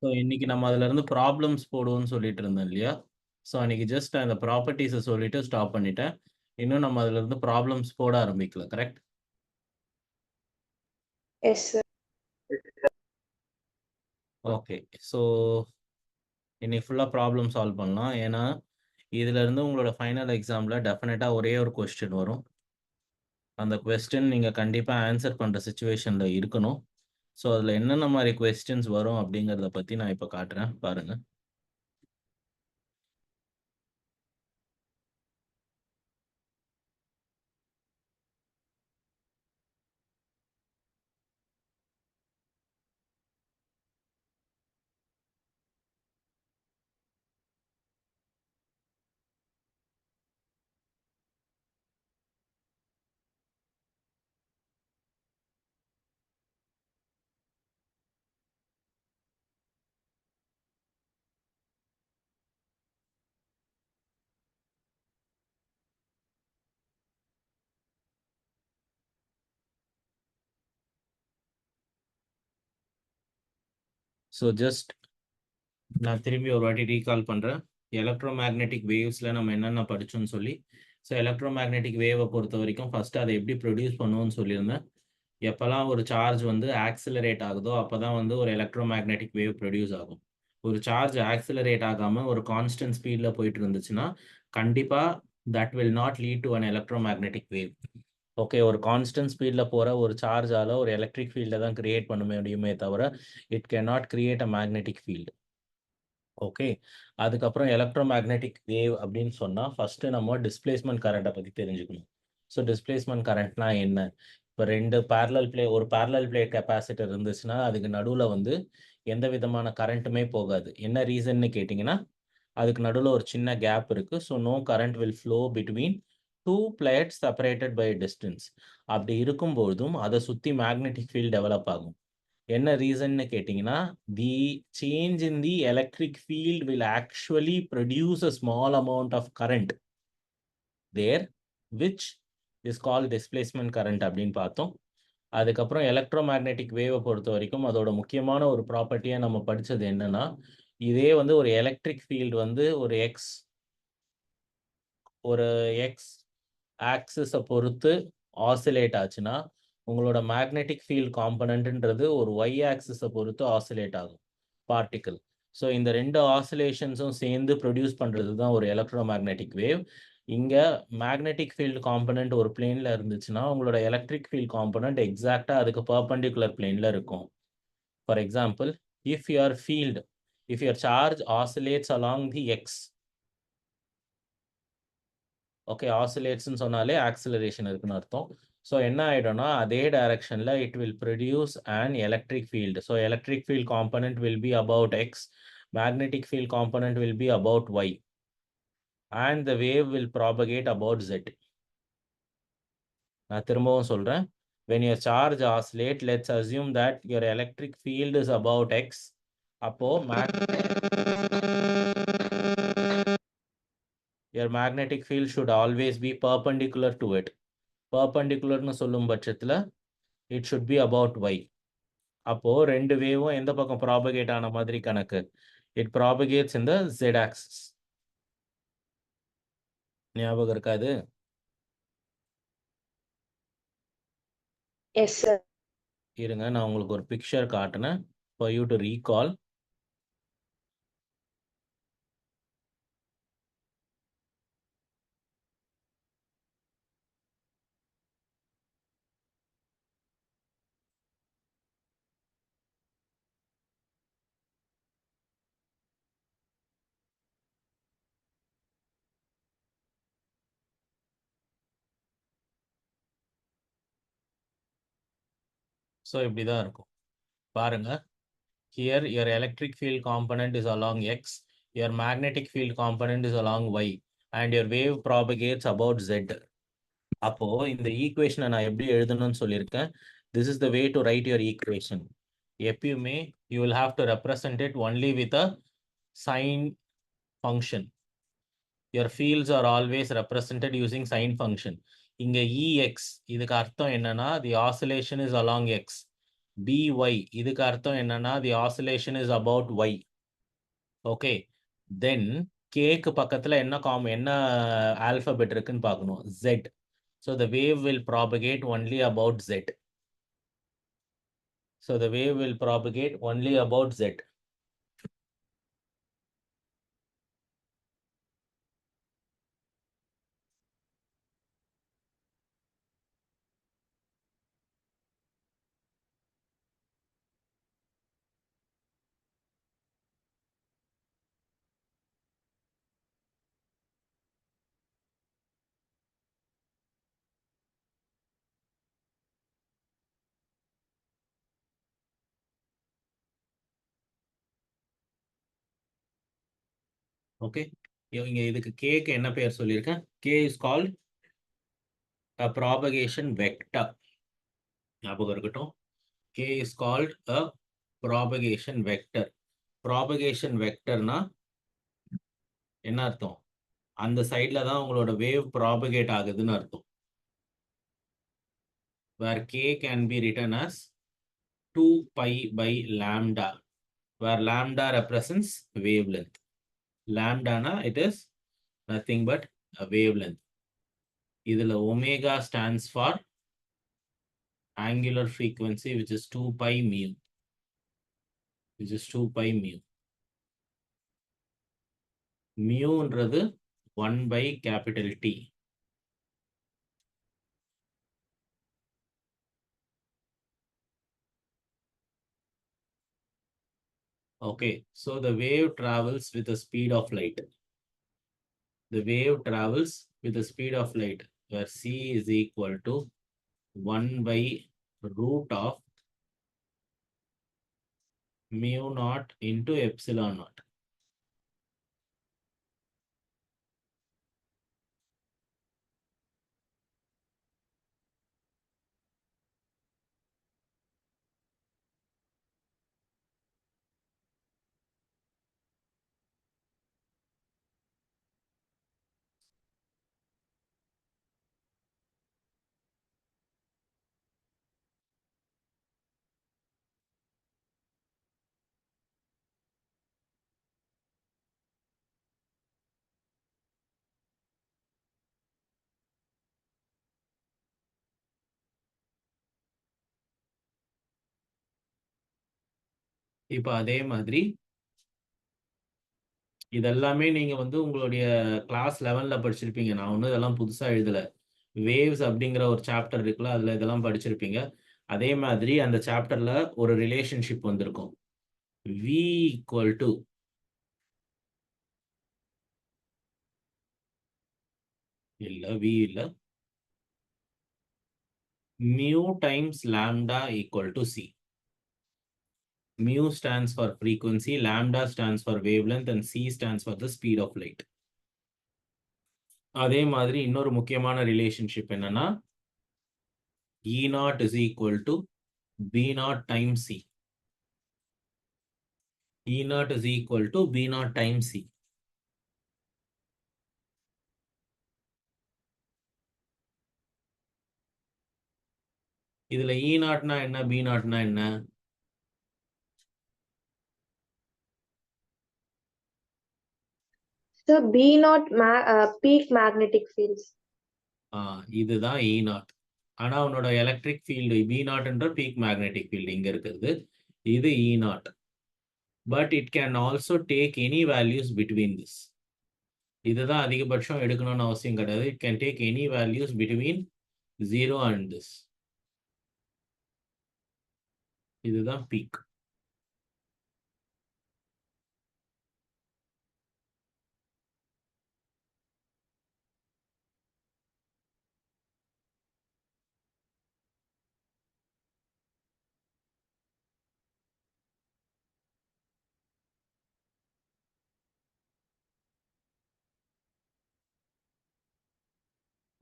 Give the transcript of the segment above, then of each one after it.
So இன்னைக்கு நம்ம அதுல இருந்து ப்ராப்ளம்ஸ் போடுவோம்னு சொல்லிட்டு இருந்தோம் இல்லையா? ஸோ அன்னைக்கு ஜஸ்ட் அந்த ப்ராப்பர்ட்டிஸை சொல்லிட்டு ஸ்டாப் பண்ணிட்டேன். இன்னும் நம்ம அதுல இருந்து ப்ராப்ளம்ஸ் போட ஆரம்பிக்கல, correct? Yes sir. Okay. So இன்னைக்கு ஃபுல்லாக ப்ராப்ளம் சால்வ் பண்ணலாம். ஏன்னா இதுல இருந்து உங்களோட ஃபைனல் எக்ஸாமில் டெஃபினட்டாக ஒரே ஒரு கொஸ்டின் வரும். அந்த கொஸ்டின் நீங்கள் கண்டிப்பாக ஆன்சர் பண்ணுற சுச்சுவேஷனில் இருக்கணும். ஸோ அதில் என்னென்ன மாதிரி கொஸ்டின்ஸ் வரும் அப்படிங்கிறத பற்றி நான் இப்போ காட்டுறேன் பாருங்கள். ஸோ ஜஸ்ட் நான் திரும்பி ஒரு வாட்டி ரீகால் பண்ணுறேன். எலக்ட்ரோ மேக்னெட்டிக் வேவ்ஸில் நம்ம என்னென்ன படித்தோம்னு சொல்லி. ஸோ எலக்ட்ரோ மேக்னெட்டிக் வேவை பொறுத்த வரைக்கும் ஃபஸ்ட்டு அதை எப்படி ப்ரொடியூஸ் பண்ணுவோம்னு சொல்லியிருந்தேன். எப்போல்லாம் ஒரு சார்ஜ் வந்து ஆக்சிலரேட் ஆகுதோ அப்போ தான் வந்து ஒரு எலக்ட்ரோ மேக்னெட்டிக் வேவ் ப்ரொடியூஸ் ஆகும். ஒரு சார்ஜ் ஆக்சிலரேட் ஆகாமல் ஒரு கான்ஸ்டன்ட் ஸ்பீடில் போயிட்டு இருந்துச்சுன்னா கண்டிப்பாக that will not lead to an electro magnetic wave. Okay, ஒரு கான்ஸ்டன்ட் ஸ்பீடில் போகிற ஒரு சார்ஜால் ஒரு எலக்ட்ரிக் ஃபீல்டை தான் கிரியேட் பண்ண முடியுமே தவிர it can not create a magnetic field. Okay, அதுக்கப்புறம் எலக்ட்ரோ மேக்னெட்டிக் வேவ் அப்படின்னு சொன்னால் ஃபஸ்ட்டு நம்ம டிஸ்பிளேஸ்மெண்ட் கரண்ட்டை பற்றி தெரிஞ்சுக்கணும். ஸோ டிஸ்பிளேஸ்மெண்ட் கரண்ட்னா என்ன? இப்போ ஒரு பேரலல் பிளேட் கெப்பாசிட்டர் இருந்துச்சுன்னா அதுக்கு நடுவில் வந்து எந்த விதமான கரண்ட்டுமே போகாது. என்ன ரீசன்னு கேட்டிங்கன்னா அதுக்கு நடுவில் ஒரு சின்ன கேப் இருக்குது. So no current will flow between two plates separated by distance. அப்படி இருக்கும்போதும் அதை சுற்றி மேக்னெட்டிக் ஃபீல்ட் டெவலப் ஆகும். என்ன ரீசன்னு கேட்டிங்கன்னா the change in the electric field will actually produce a small amount of current there which is call displacement current அப்படின்னு பார்த்தோம். அதுக்கப்புறம் எலக்ட்ரோ மேக்னெட்டிக் வேவை பொறுத்த வரைக்கும் அதோட முக்கியமான ஒரு ப்ராப்பர்ட்டியாக நம்ம படித்தது என்னன்னா இதே வந்து ஒரு எலக்ட்ரிக் ஃபீல்டு வந்து ஒரு எக்ஸ் ஆக்சிஸை பொறுத்து ஆசிலேட் ஆச்சுன்னா உங்களோட மேக்னெட்டிக் ஃபீல்ட் காம்பனன்ட்ன்றது ஒரு ஒய் ஆக்சிஸை பொறுத்து ஆசிலேட் ஆகும் பார்ட்டிக்கல். ஸோ இந்த ரெண்டு ஆசிலேஷன்ஸும் சேர்ந்து ப்ரொடியூஸ் பண்ணுறது தான் ஒரு எலக்ட்ரோ மேக்னெட்டிக் வேவ். இங்கே மேக்னெட்டிக் ஃபீல்டு காம்பனன்ட் ஒரு பிளேனில் இருந்துச்சுன்னா உங்களோட எலக்ட்ரிக் ஃபீல்ட் காம்பனன்ட் எக்ஸாக்டாக அதுக்கு பர்பண்டிகுலர் பிளேனில் இருக்கும். For example, if your charge oscillates along the x, okay, ஆசிலேட்ஸ்ன்னு சொன்னாலே ஆக்சிலரேஷன் இருக்குன்னு அர்த்தம். ஸோ என்ன ஆகிடும்னா அதே டைரக்ஷனில் it will produce and electric field. So electric field component will be about x, magnetic field component will be about y, and the wave will propagate about z. நான் திரும்பவும் சொல்கிறேன். when your charge oscillate, let's assume that your electric field is about x. அப்போ your magnetic field should always be perpendicular to it. பர்பண்டிகுலர்னு சொல்லும் பட்சத்தில் it should be about y. அப்போது ரெண்டு வேவும் எந்த பக்கம் ப்ராபகேட் ஆன மாதிரி கணக்கு? It propagates in the z axis. ஞாபகம் இருக்காது? Yes sir. இருங்க, நான் உங்களுக்கு ஒரு பிக்சர் காட்டினேன் for you to recall. So இப்படி தான் இருக்கும் பாருங்க. Here your electric field component is along x, your magnetic field component is along y, and your wave propagates about z. அப்போ இந்த ஈக்குவேஷனை நான் எப்படி எழுதணும்னு சொல்லியிருக்கேன். This is the way to write your equation. எப்பயுமே you will have to represent it only with a sign function. Your fields are always represented using sign function. இங்க ex இதுக்கு அர்த்தம் என்னன்னா the oscillation is along x. by இதுக்கு அர்த்தம் என்னன்னா the oscillation is about y. Okay, then கேக்கு பக்கத்துல என்ன ஆல்பபெட் இருக்குன்னு பார்க்கணும், z. So the wave will propagate only about z. So the wave will propagate only about z. Okay, இங்க இதுக்கு கேக்கு என்ன பேர் சொல்லியிருக்கேன், k is called a propagation vector. ஞாபகம் இருக்கட்டும், k is called a propagation vector. propagation vectorனா என்ன அர்த்தம், அந்த சைட்ல தான் உங்களோட வேவ் ப்ராபகேட் ஆகுதுன்னு அர்த்தம். where k can be written as 2 pi by lambda, where lambda represents wavelength. Lambda na it is nothing but a wavelength. இதுல omega stands for angular frequency, which is 2 pi mu, which is 2 pi mu. Muன்றது 1 by capital T. Okay, so the wave travels with the speed of light. The wave travels with the speed of light, where c is equal to 1 by root of mu naught into epsilon naught. இப்போ அதே மாதிரி இதெல்லாமே நீங்க வந்து உங்களுடைய class 11ல படிச்சிருப்பீங்க. நான் ஒண்ணும் இதெல்லாம் புதுசா எழுதல. வேவ்ஸ் அப்படிங்கிற ஒரு சாப்டர் இருக்குல்ல, அதுல இதெல்லாம் படிச்சிருப்பீங்க. அதே மாதிரி அந்த சாப்டர்ல ஒரு ரிலேஷன்ஷிப் வந்திருக்கும். v ஈக்குவல் டு இல்ல v இல்ல, mu times lambda equal to c. Mu stands for frequency, lambda stands for wavelength, and c stands for the speed of light. அதே மாதிரி இன்னொரு முக்கியமான ரிலேஷன்ஷிப் என்னன்னா, E naught is equal to B naught times C. E naught is equal to B naught times C. இதுல E நாட்னா என்ன, B நாட்னா என்ன? So B naught peak magnetic fields. இதுதான் E naught. ஆனா உன்னோட எலக்ட்ரிக் ஃபீல்டு B நாட்ன்ற peak magnetic field இங்க இருக்குது. இது E naught. But it can also take any values between this. இதுதான் அதிகபட்சம் எடுக்கணும்னு அவசியம் கிடையாது. It can take any values between 0 and this. இதுதான் பீக்.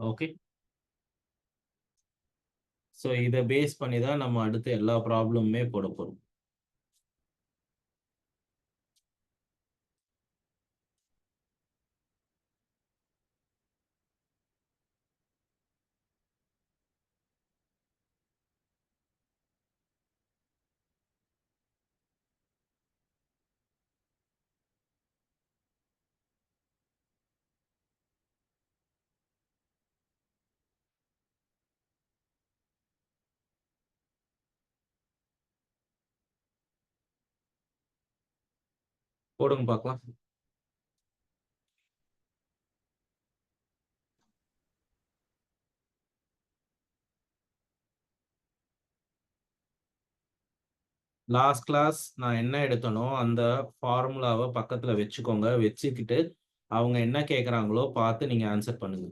ஓகே, ஸோ இதை பேஸ் பண்ணி தான் நம்ம அடுத்து எல்லா ப்ராப்ளமுமே போட போறோம். போடுங்க பார்க்கலாம். லாஸ்ட் கிளாஸ் நான் என்ன எடுத்தனோ அந்த ஃபார்முலாவை பக்கத்துல வச்சுக்கோங்க. வச்சுக்கிட்டு அவங்க என்ன கேட்குறாங்களோ பார்த்து நீங்க ஆன்சர் பண்ணுங்க.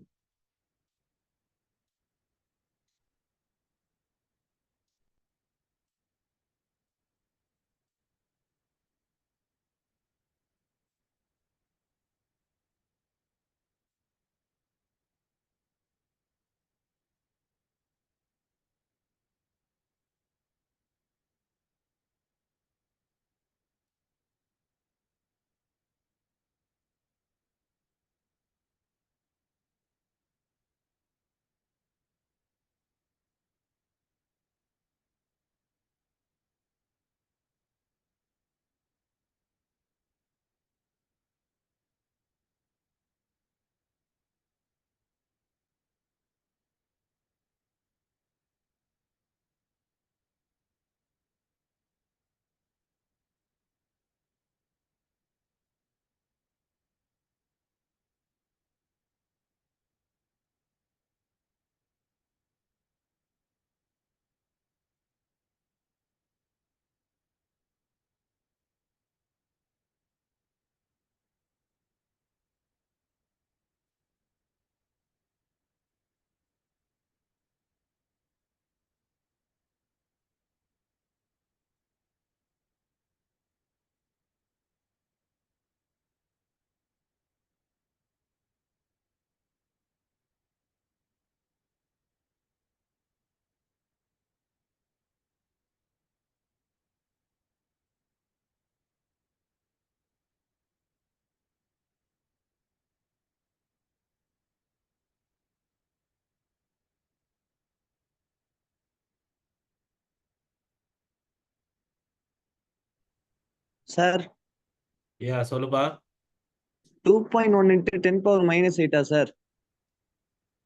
Sir, சொல்லுப்பா. 2.1 into 10 power minus 8, sir.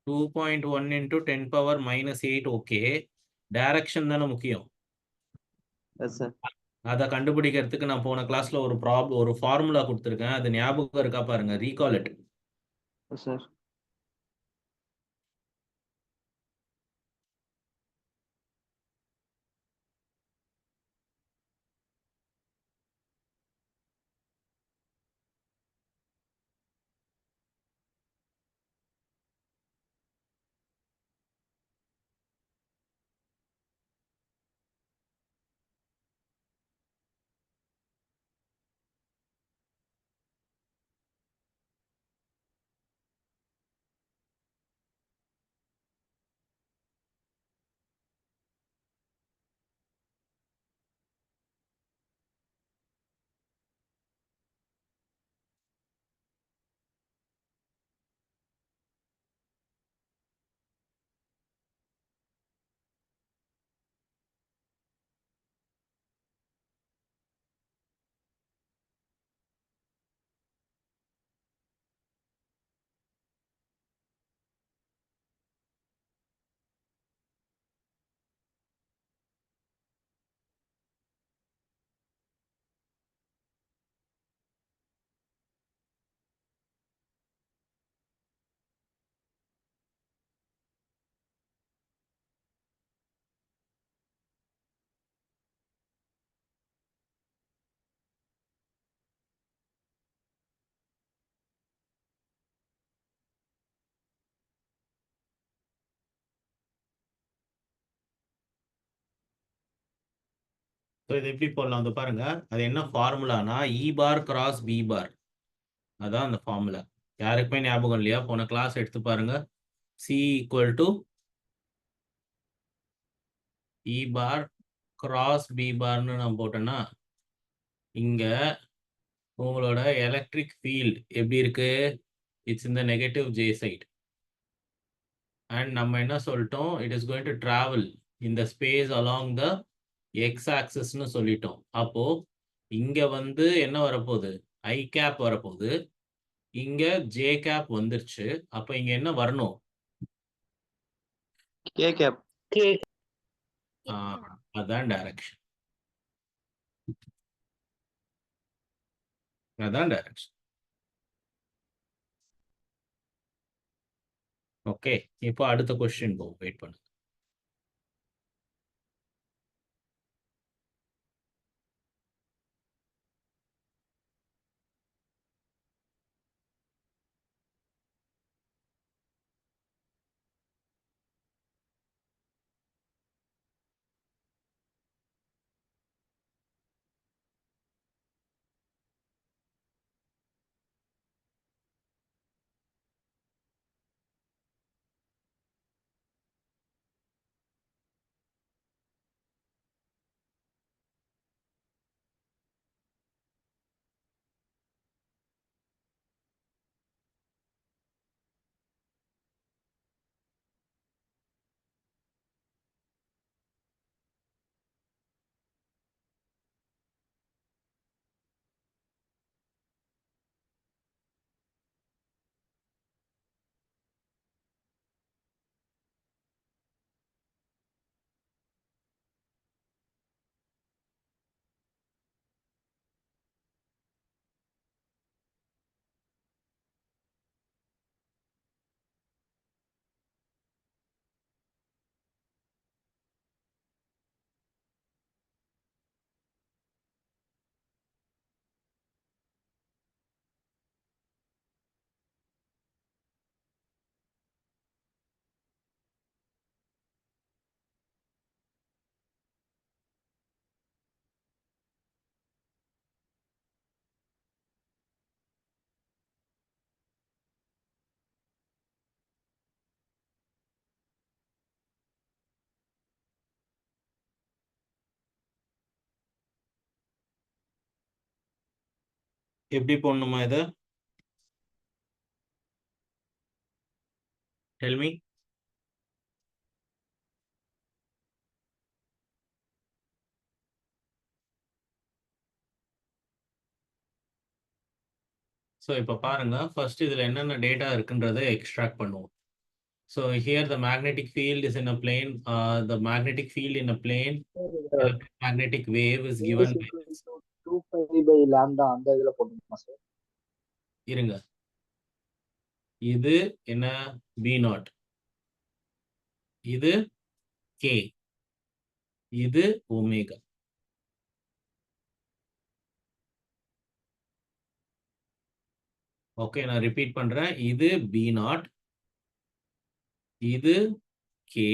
2.1 into 10 power minus 8. Okay, direction தானே முக்கியம். Yes, sir. அதை கண்டுபிடிக்கிறதுக்கு நான் போன கிளாஸ்ல ஒரு ஃபார்முலா கொடுத்துருக்கேன். அது ஞாபகம் இருக்கா பாருங்க. Recall it. Yes, sir. So இது எப்படி போடலாம் வந்து பாருங்க. அது என்ன ஃபார்முலானா இ பார் கிராஸ் பி பார். அதான் அந்த ஃபார்முலா. யாருக்குமே ஞாபகம் இல்லையா? போன கிளாஸ் எடுத்து பாருங்க. C equal to E bar cross B பார்னு நான் போட்டேன்னா இங்க உங்களோட எலக்ட்ரிக் ஃபீல்ட் எப்படி இருக்கு? இட்ஸ் இந்த நெகட்டிவ் ஜே சைட். அண்ட் நம்ம என்ன சொல்லிட்டோம்? It is going to travel இந்த ஸ்பேஸ் அலாங் த எக்ஸ் ஆக்சிஸ்னு சொல்லிட்டோம். அப்போ இங்க வந்து என்ன வரப்போகுது? ஐ கேப் வரப்போகுது. இங்க ஜே கேப் வந்துருச்சு. அப்ப இங்க என்ன வரணும்? K cap. அதான் டைரக்ஷன். அதான் டைரக்ஷன். ஓகே, இப்போ அடுத்த கொஸ்டின் போகும், வெயிட் பண்ணு. எப்படி போடணுமா இதை? Tell me. ஸோ இப்போ பாருங்க, ஃபர்ஸ்ட் இதில் என்னென்ன டேட்டா இருக்குன்றதை எக்ஸ்ட்ராக்ட் பண்ணுவோம். So here the magnetic field is in a plane, the magnetic field in a plane, electromagnetic wave is given by this. 2π/λ அந்த இதுல போட்டுமா சார்? இருங்க, இது என்ன? B0, இது K, இது ஒமேகா. ஓகே, நான் ரிப்பீட் பண்றேன். இது B0, இது K,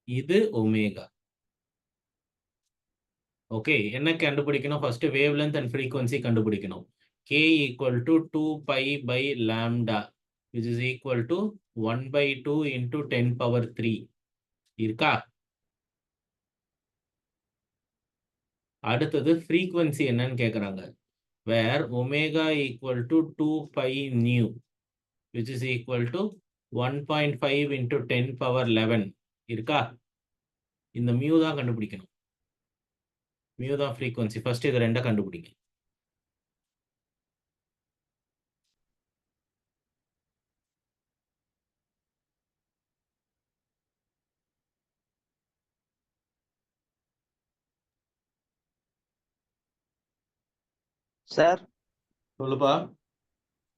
இது ஒமேகா. ஓகே, என்ன கண்டுபிடிக்கணும்? First wavelength and frequency கண்டுபிடிக்கணும். K equal to 2π/λ which is equal to 1/2 into 10⁻³ இருக்கா? அடுத்தது ஃப்ரீக்வன்சி என்னன்னு கேக்குறாங்க. where omega equal to 2π/nu which is equal to 1.5 into 10⁻11 இருக்கா? இந்த மியூ தான் கண்டுபிடிக்கணும். மியூ தான் ஃப்ரீக்வன்சி. ஃபர்ஸ்ட் இது ரெண்டை கண்டுபிடிங்க. சார் சொல்லுப்பா.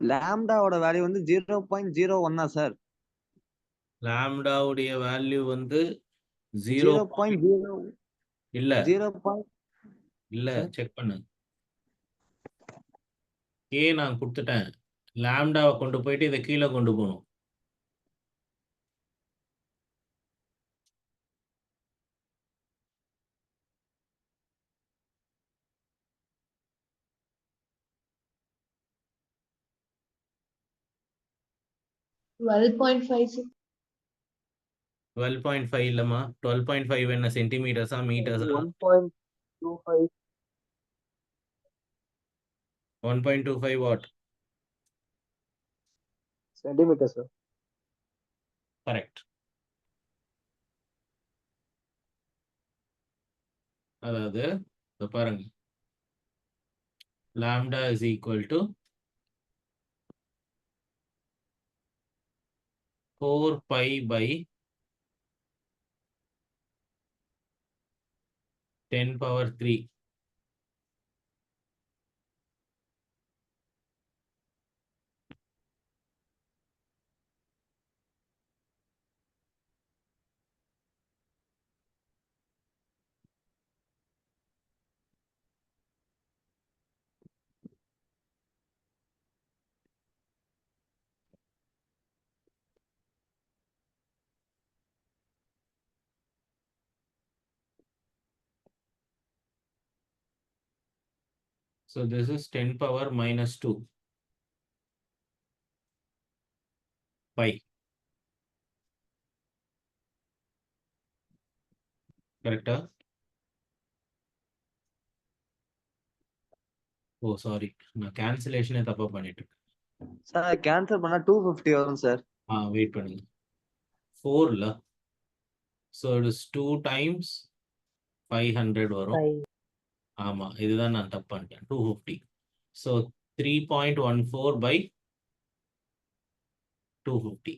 லாம்டாவோட வேல்யூ வந்து 0.01 தான் சார். லாம்டாவுடைய வேல்யூ வந்து 0. 0.0 இல்ல 0. இல்ல, செக் பண்ணு. கே நான் கொடுத்துட்டேன். லாம்டாவை கொண்டு போயிட்டு இதை கீழே கொண்டு போகணும். $12.56. 12.5 இல்லம்மா. 12.5 என்ன சென்டிமீட்டர்ஸா மீட்டர்ஸா? 1.25 1.25 வாட். Centimetre sir. கரெக்ட். அதாவது இதை பாருங்க, lambda is equal to 4π/10⁻³ So this is 10 power minus 2 pi. கரெக்டா? ஓ சாரி, நான் கேன்சலேஷனே தப்பா பண்ணிட்டு இருக்கேன். சார் கேன்சல் பண்ணா 250 வரும் சார். வெயிட் பண்ணுங்க. 4ல. So it is 2 times 500 வரும். ஆமா, இதுதான் நான் தப்பு பண்ணிட்டேன். 250. So 3.14 by 250.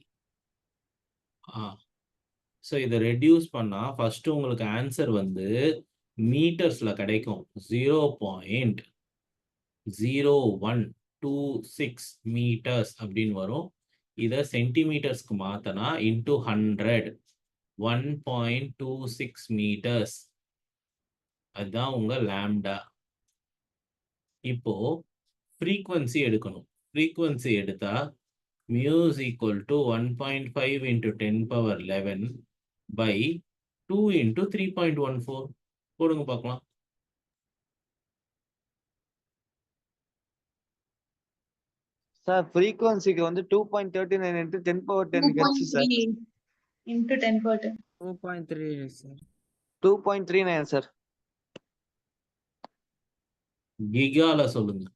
ஸோ இதை ரெடியூஸ் பண்ணா ஃபர்ஸ்ட் உங்களுக்கு ஆன்சர் வந்து மீட்டர்ஸ்ல கிடைக்கும். 0.0126 மீட்டர்ஸ் அப்படின்னு வரும். இதை சென்டிமீட்டர்ஸ்க்கு மாத்தனா இன்டூ 100 1.26 மீட்டர்ஸ். அதுதான் உங்க லாம்டா. இப்போ ஃப்ரீக்வன்சி எடுக்கணும். ஃப்ரீக்வன்சி எடுத்தா mu is equal to 1.5 into 10 power 11 by 2 into 3.14. போடுங்க பார்க்கலாம். சார் ஃப்ரீக்வன்சிக்கு வந்து 2.39 into 10 power 10 hertz sir. 2.3 into 10 per 10. 2.3 sir. 2.39 sir. கிகால சொல்லுங்க.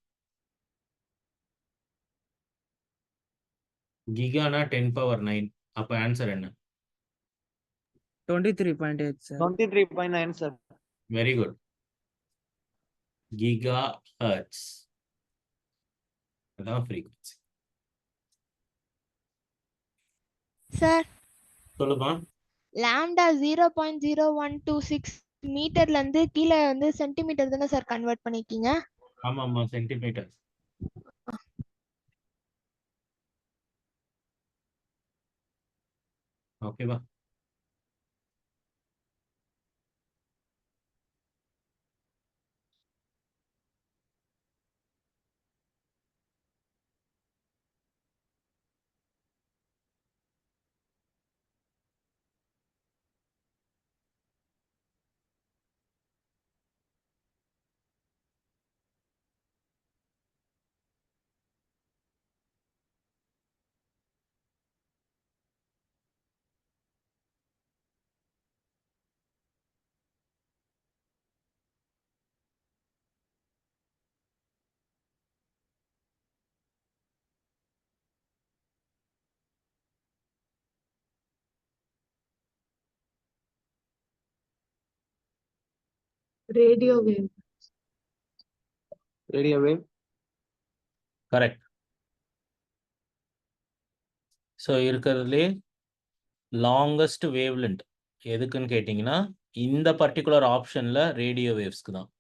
கிகானா 10 power 9. அப்ப ஆன்சர் என்ன? 23.8 sir. 23.9 sir. Very good. Giga hertz. அதான் ஃப்ரீக்வன்சி. சார் சொல்லுமா. லாம்டா 0.0126 மீட்டர்ல இருந்து கீழே வந்து சென்டிமீட்டர் தானே சார் கன்வெர்ட் பண்ணிருக்கீங்க? ஆமா சென்டிமீட்டர். ஓகேவா? Radio wave. Radio wave. Correct. So இருக்கிறதுலே லாங்கஸ்ட் வேவ் லென்த் எதுக்குன்னு கேட்டிங்கன்னா இந்த பர்டிகுலர் ஆப்ஷன்ல ரேடியோ வேவ்ஸ்க்கு தான்.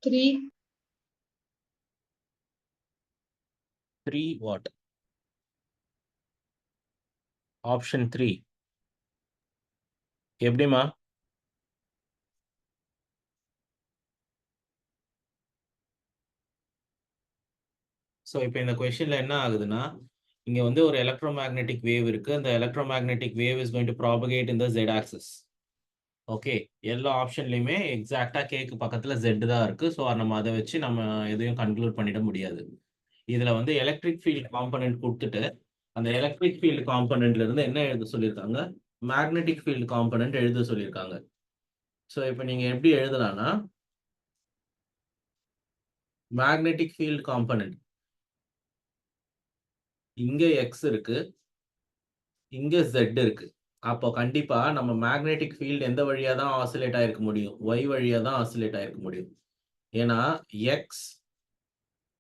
3. 3 வாட்? ஆப்ஷன் 3 எப்படிமா? ஸோ இப்போ இந்த கொஸ்டின்ல என்ன ஆகுதுன்னா, இங்க வந்து ஒரு எலக்ட்ரோமேக்னெட்டிக் வேவ் இருக்கு. அந்த electromagnetic wave is going to propagate in the Z axis. Okay, எல்லா ஆப்ஷன்லயுமே எக்ஸாக்டா கேக்கு பக்கத்துல Z தான் இருக்கு. ஸோ நம்ம அதை வச்சு நம்ம எதையும் கன்க்ளூட் பண்ணிட முடியாது. இதுல வந்து எலக்ட்ரிக் ஃபீல்ட் காம்பனன்ட் கொடுத்துட்டு அந்த எலக்ட்ரிக் ஃபீல்ட் காம்பனன்ட்ல இருந்து என்ன எழுத சொல்லியிருக்காங்க? மேக்னெட்டிக் ஃபீல்ட் காம்பனன்ட் எழுத சொல்லியிருக்காங்க. ஸோ இப்போ நீங்க எப்படி எழுதலாம்னா, மேக்னெட்டிக் ஃபீல்ட் காம்பனன்ட் இங்க X இருக்கு, இங்க Z இருக்கு. அப்போ கண்டிப்பா நம்ம மேக்னெட்டிக் ஃபீல்ட் எந்த வழியா தான் ஆசிலேட் ஆயிருக்க முடியும்? Y வழியா தான் ஆசிலேட் ஆயிருக்க முடியும். ஏன்னா X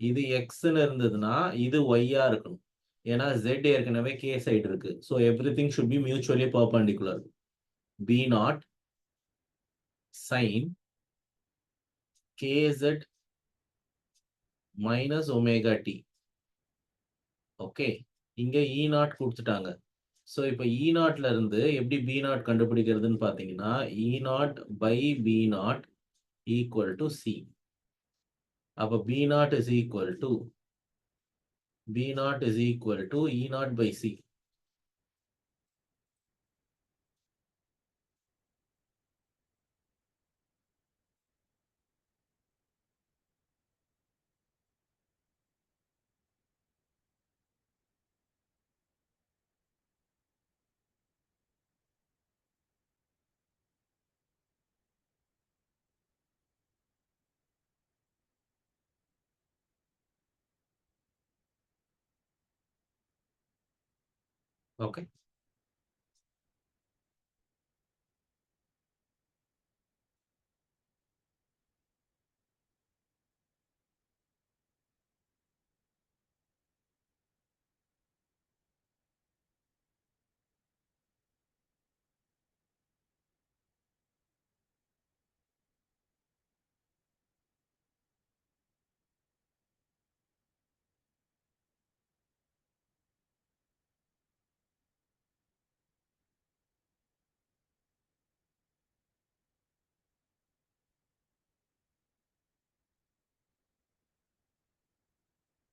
இது Xன்னு இருந்ததுன்னா இது Y-ஆ இருக்கணும். ஏன்னா Z ஏற்கனவே K சைடு இருக்கு. So everything should be mutually perpendicular. B0 sin KZ minus omega t. Okay, இங்க E0 கொடுத்துட்டாங்க. ஸோ இப்போ E0ல இருந்து எப்படி B0 கண்டுபிடிக்கிறதுன்னு பார்த்தீங்கன்னா, E0 by B0 equal to C. அப்போ B0 is equal to E0 by C. Okay,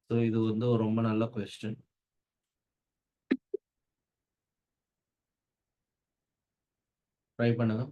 so இது வந்து ஒரு ரொம்ப நல்ல கொஸ்டின். ட்ரை பண்ணுங்க.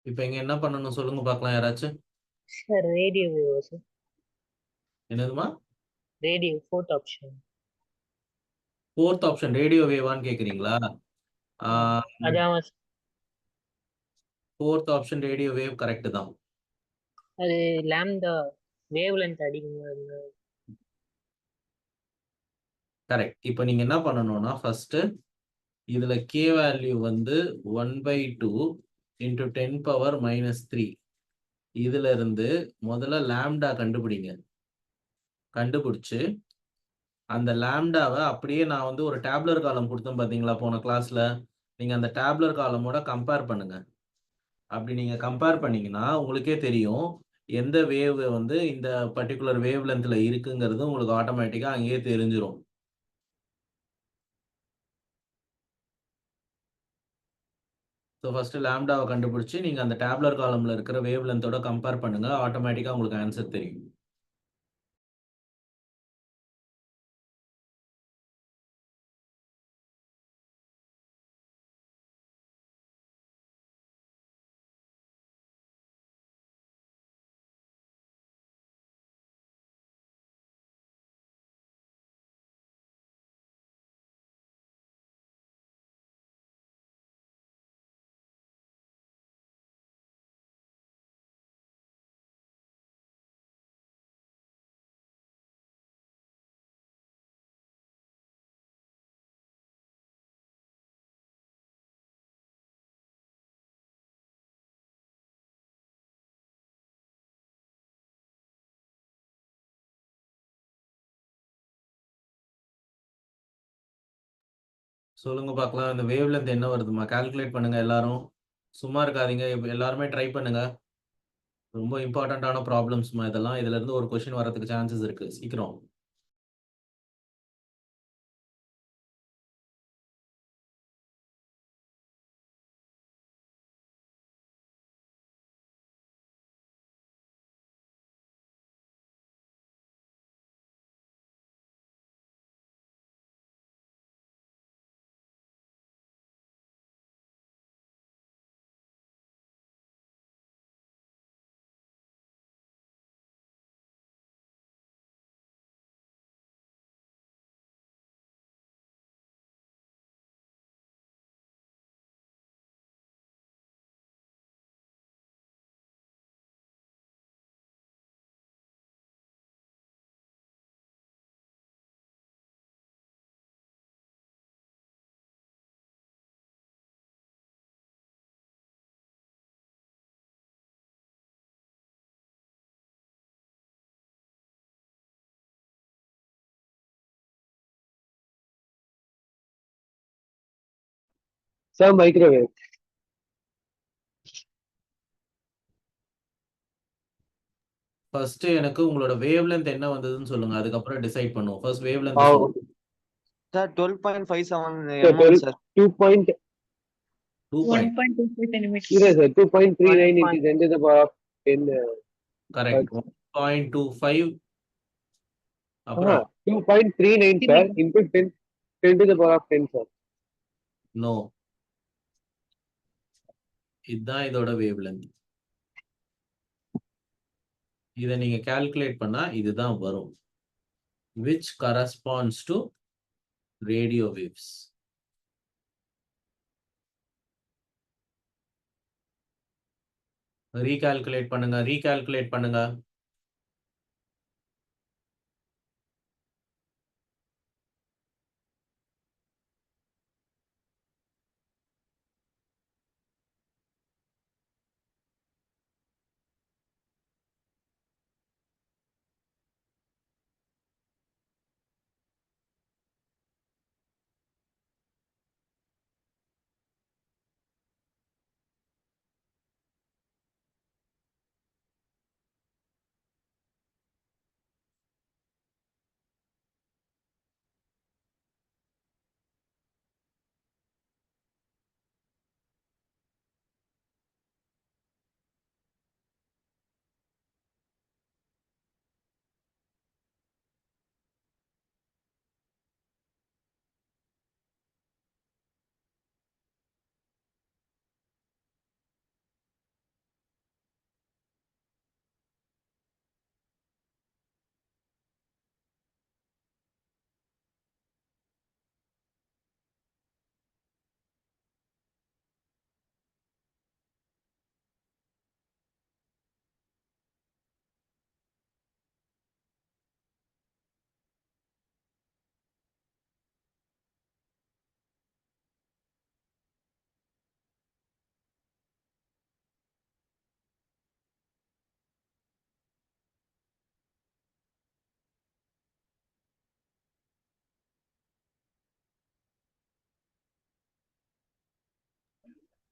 இப்போ இங்க என்ன பண்ணணும் சொல்லுங்க பார்க்கலாம் யாராச்சும். Sir, radio wave, sir. என்னதுமா? Radio, fourth option. Fourth option radio வேவான்னு கேக்குறீங்களா? அதான் fourth option radio wave correct தான். அது lambda wavelength அதிகமா இருந்தா கரெக்ட். இப்போ நீங்க என்ன பண்ணணும்னா ஃபர்ஸ்ட் இதுல கே வேல்யூ வந்து 1/2 இன்டூ 10⁻³ இதுல இருந்து முதல்ல லாம்டா கண்டுபிடிங்க. கண்டுபிடிச்சு அந்த லாம்டாவை அப்படியே நான் வந்து ஒரு டேப்லர் காலம் கொடுத்தேன் பாத்தீங்களா போன கிளாஸ்ல, நீங்க அந்த டேப்லர் காலமோட கம்பேர் பண்ணுங்க. அப்படி நீங்க கம்பேர் பண்ணீங்கன்னா உங்களுக்கே தெரியும் எந்த வேவ் வந்து இந்த பர்டிகுலர் வேவ் லென்த்ல இருக்குங்கிறது உங்களுக்கு ஆட்டோமேட்டிக்கா அங்கேயே தெரிஞ்சிரும். ஸோ ஃபர்ஸ்ட் லாம்டாவை கண்டுபிடிச்சு நீங்க அந்த டேப்லர் காலம்ல இருக்கிற வேவ் லென்த்தோட கம்பேர் பண்ணுங்க. ஆட்டோமேட்டிக்கா உங்களுக்கு ஆன்சர் தெரியும். சொல்லுங்க பார்க்கலாம். இந்த வேவ் லென்த் என்ன வருதுமா? கால்குலேட் பண்ணுங்க எல்லாரும். சும்மா இருக்காதீங்க. எல்லாருமே ட்ரை பண்ணுங்க. ரொம்ப இம்பார்ட்டன்டான ப்ராப்ளம்ஸ்மா இதெல்லாம். இதுல இருந்து ஒரு கொஸ்டின் வரதுக்கு சான்சஸ் இருக்கு. சீக்கிரம். Sir, microwave. ஃபர்ஸ்ட் எனக்கு உங்களோட வேவ் லென்த் என்ன வந்ததுன்னு சொல்லுங்க. அதுக்கப்புறம் டிசைட் பண்ணுவோம். ஃபர்ஸ்ட் வேவ் லென்த் Oh, சொல்லுங்க. Sir 12.57 sir, mm sir 2 point, 2 point 1.25 centimeters. sir, 2.39 1. into 10 to the power of 10. Correct. 1.25 அப்புறம் 2.39, sir, into 10 to the power of 10, sir. No. இதுதான் இதோட வேவ் லென்த். இதை நீங்க கால்குலேட் பண்ணா இதுதான் வரும். which corresponds to radio waves. ரீகால்குலேட் பண்ணுங்க.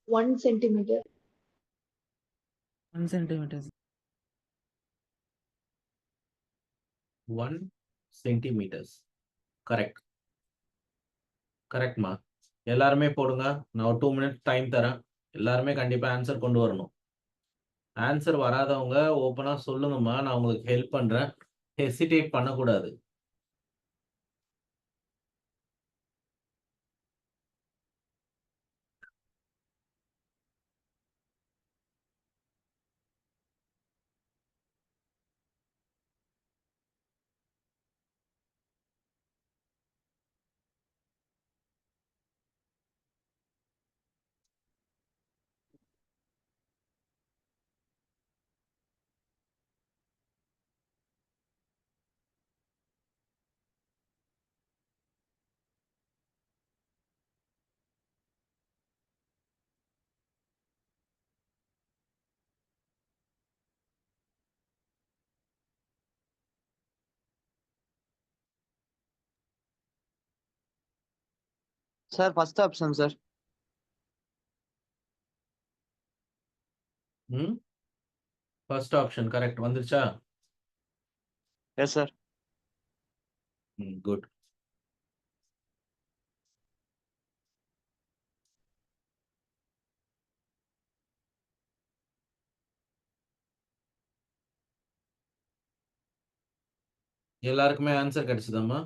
1 centimeter. 1 centimeter. 1 centimeters. கரெக்ட். கரெக்ட்மா. எல்லாருமே போடுங்க. நான் ஒரு 2 மினிட்ஸ் டைம் தரேன். எல்லாருமே கண்டிப்பா ஆன்சர் கொண்டு வரணும். ஆன்சர் வராதவங்க ஓப்பனா சொல்லுங்கம்மா, நான் உங்களுக்கு ஹெல்ப் பண்றேன். ஹெசிடேட் பண்ணக்கூடாது. Sir, first option, sir. First option correct வந்துருச்சா? Yes, sir. குட். எல்லாருக்குமே ஆன்சர் கிடைச்சதாம்மா?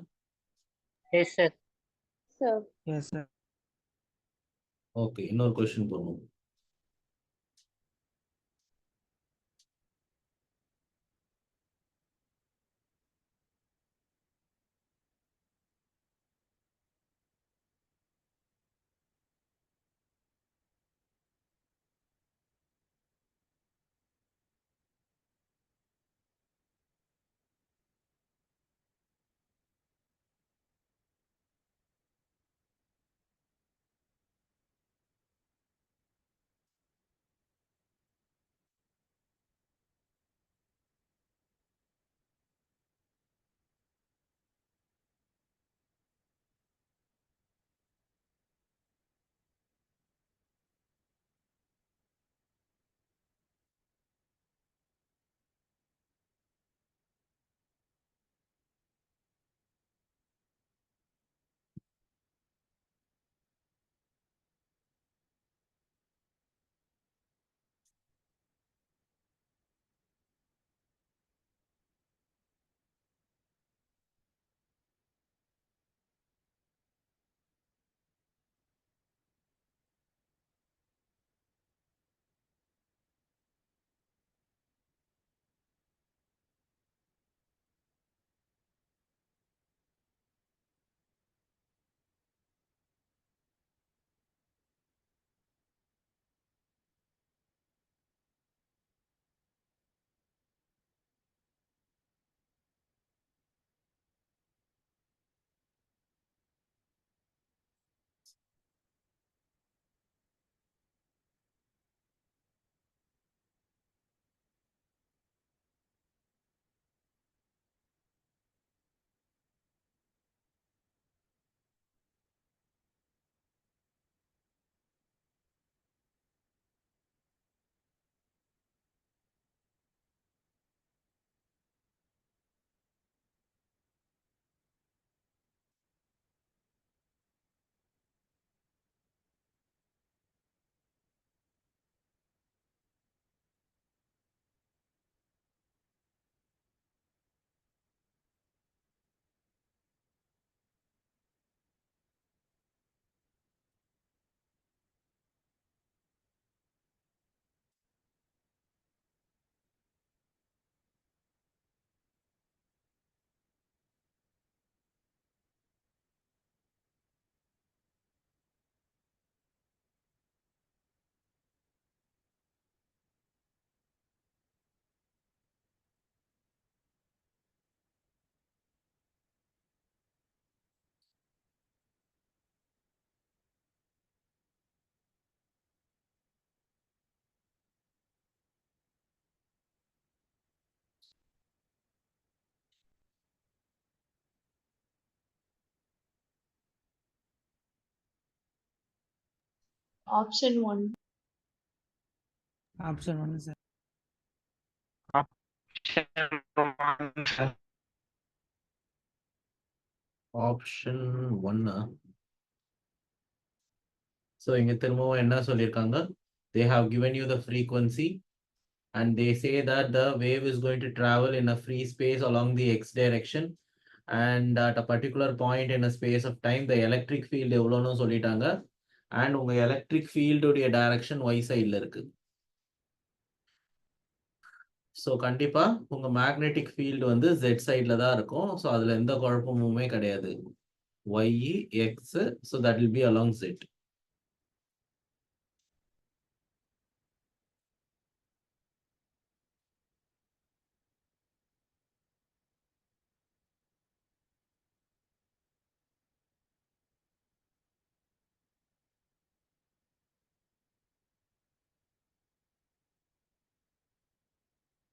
Yes, sir. Sir. Yes, sir. Okay, இன்னொரு கொஸ்டின் போகணும். Option 1. Option 1 sir. ஆப்ஷன் 1. ஸோ இங்க திரும்பவும் என்ன சொல்லியிருக்காங்க? They have given you the frequency and they say that the wave is going to travel in a free space along the x direction and at a particular point in a space of time the electric field எவ்வளோன்னு சொல்லிட்டாங்க and உங்க electric field உடைய direction y sideல இருக்கு. So கண்டிப்பா உங்க magnetic field வந்து z சைட்ல தான் இருக்கும். ஸோ அதுல எந்த குழப்பமுமே கிடையாது. y x, so that will be along z.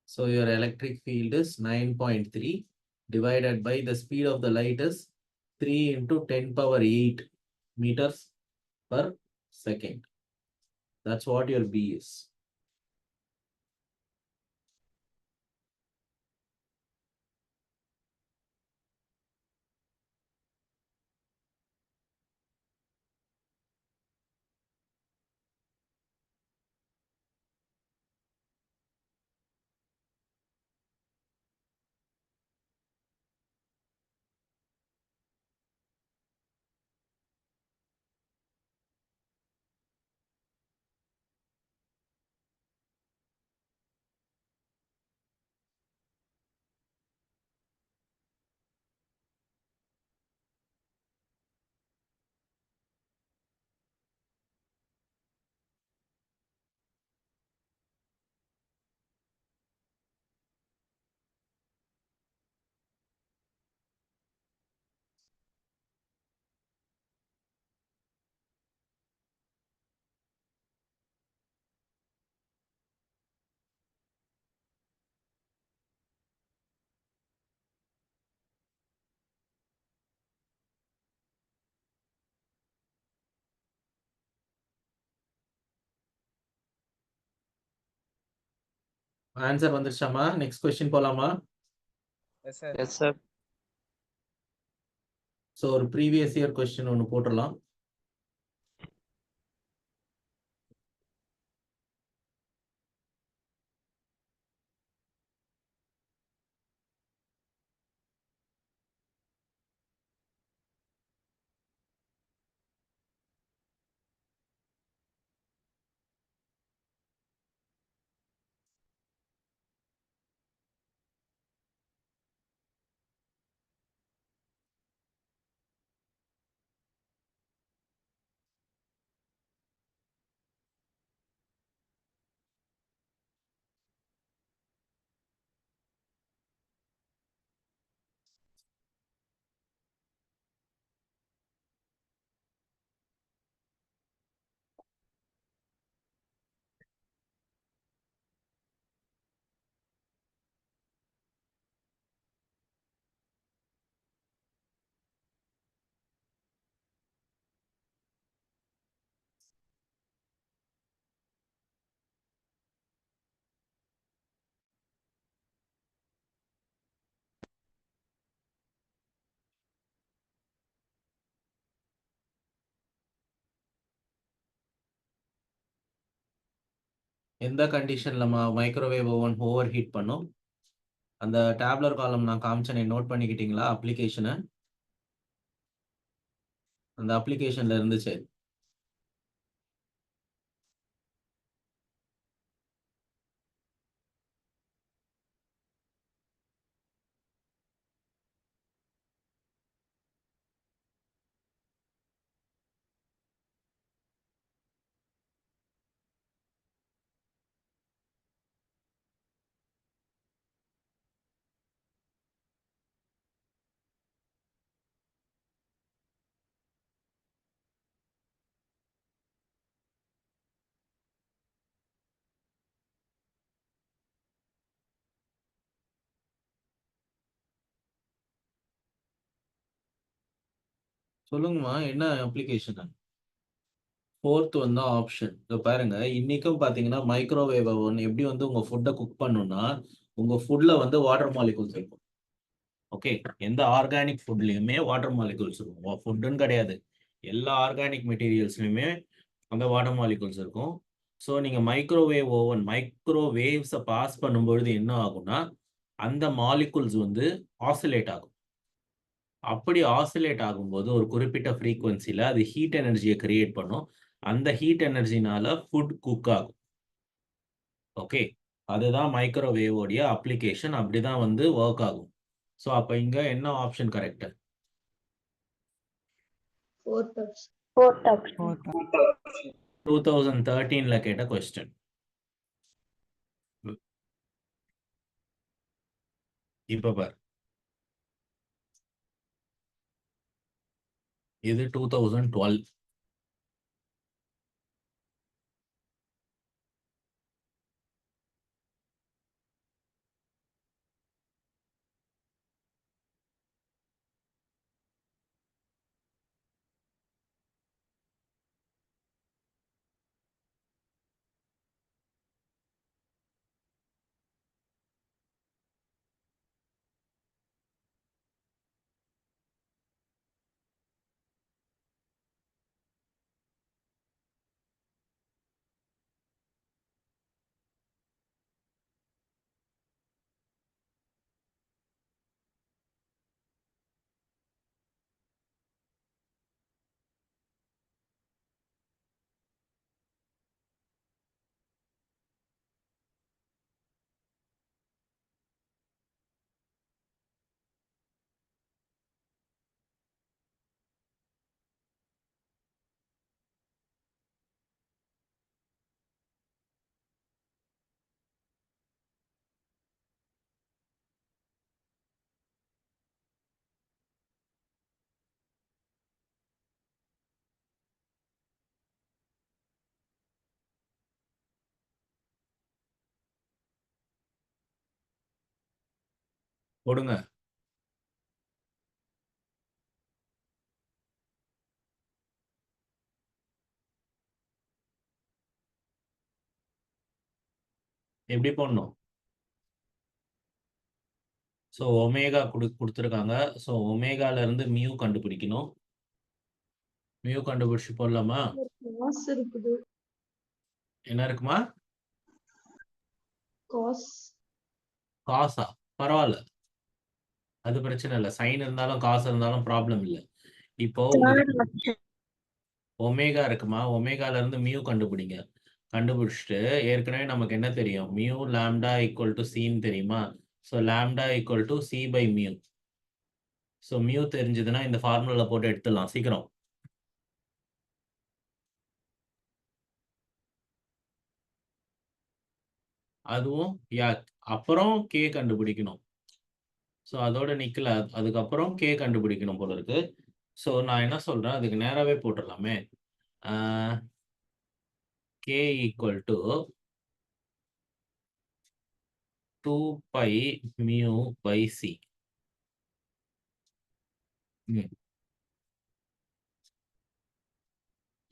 So your electric field is 9.3 divided by the speed of the light is 3 into 10 power 8 meters per second. That's what your B is. Answer வந்துருச்சாமா? Next question போலாமா? Yes sir. Yes, sir. So ஒரு previous year question ஒன்று போட்டுடலாம். எந்த கண்டிஷன்லமா microwave oven over heat பண்ணும்? அந்த டேப்லர் காலம் நான் காமிச்சேனே, note பண்ணிக்கிட்டீங்களா அப்ளிகேஷனை? அந்த அப்ளிகேஷன்ல இருந்துச்சு. சொல்லுங்கம்மா, என்ன அப்ளிகேஷன்? ஃபோர்த் வந்து ஆப்ஷன். இங்க பாருங்க, இன்னைக்கும் பாத்தீங்கன்னா மைக்ரோவேவ் ஓவன் எப்படி வந்து உங்க ஃபுட்டை குக் பண்ணும்னா, உங்க ஃபுட்ல வந்து வாட்டர் மாலிகூல்ஸ் இருக்கும். ஓகே, எந்த ஆர்கானிக் ஃபுட்லயுமே வாட்டர் மாலிகூல்ஸ் இருக்கும். ஃபுட்டுன்னு கிடையாது, எல்லா ஆர்கானிக் மெட்டீரியல்ஸ்லயுமே அந்த வாட்டர் மாலிகூல்ஸ் இருக்கும். ஸோ நீங்க மைக்ரோவேவ் ஓவன் மைக்ரோவேவ்ஸை பாஸ் பண்ணும்பொழுது என்ன ஆகும்னா, அந்த மாலிகூல்ஸ் வந்து ஆசிலேட் ஆகும். அப்படி ஆசிலேட் ஆகும்போது ஒரு குறிப்பிட்ட ஃப்ரீக்வன்சில அது ஹீட் எனர்ஜியை கிரியேட் பண்ணும். அந்த ஹீட் எனர்ஜினால ஃபுட் குக் ஆகும். ஓகே, அதுதான் மைக்ரோவேவ் உடைய அப்ளிகேஷன். அப்படிதான் வந்து ஒர்க் ஆகும். ஸோ அப்ப இங்க என்ன option correct? Fourth option. Fourth option. 2013ல கேட்ட கொஸ்டின். இப்ப பார், இது 2012. போடுங்க. எப்படி போடணும்? ஸோ ஒமேகா கொடுத்துருக்காங்க. ஸோ ஒமேகால இருந்து மியூ கண்டுபிடிக்கணும். மியூ கண்டுபிடிச்சு போடலாமா? Cos இருக்குது. என்ன இருக்குமா? Cos. காசா? பரவாயில்ல, அது பிரச்சனை இல்லை. சைன் இருந்தாலும் காசு இருந்தாலும் ப்ராப்ளம் இல்லை. இப்போ Third உங்களுக்கு option. ஒமேகா இருக்குமா, ஒமேகால இருந்து மியூ கண்டுபிடிங்க. கண்டுபிடிச்சிட்டு ஏற்கனவே நமக்கு என்ன தெரியும், மியூ லாம்டா ஈக்குவல் டு சின்னு தெரியுமா? So lambda equal to c by mu. So mu தெரிஞ்சதுன்னா இந்த ஃபார்முலால போட்டு எடுத்துடலாம் சீக்கிரம். அதுவும் யா, அப்புறம் கே கண்டுபிடிக்கணும். ஸோ அதோட நிக்கல, அதுக்கப்புறம் கே கண்டுபிடிக்கணும் போல இருக்கு. ஸோ நான் என்ன சொல்றேன், அதுக்கு நேராவே போட்டுடலாமே. K equal to 2 pi mu pi C.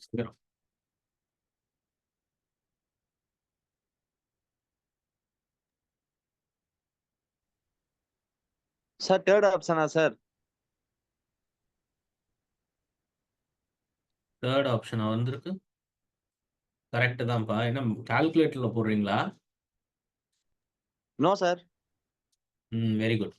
சீக்கிரம். சார் தேர்ட் ஆப்ஷனா சார்? தேர்ட் ஆப்ஷனா வந்திருக்கு? கரெக்ட் தான்ப்பா. என்ன கால்குலேட்டர்ல போடுறீங்களா? No sir. Very good.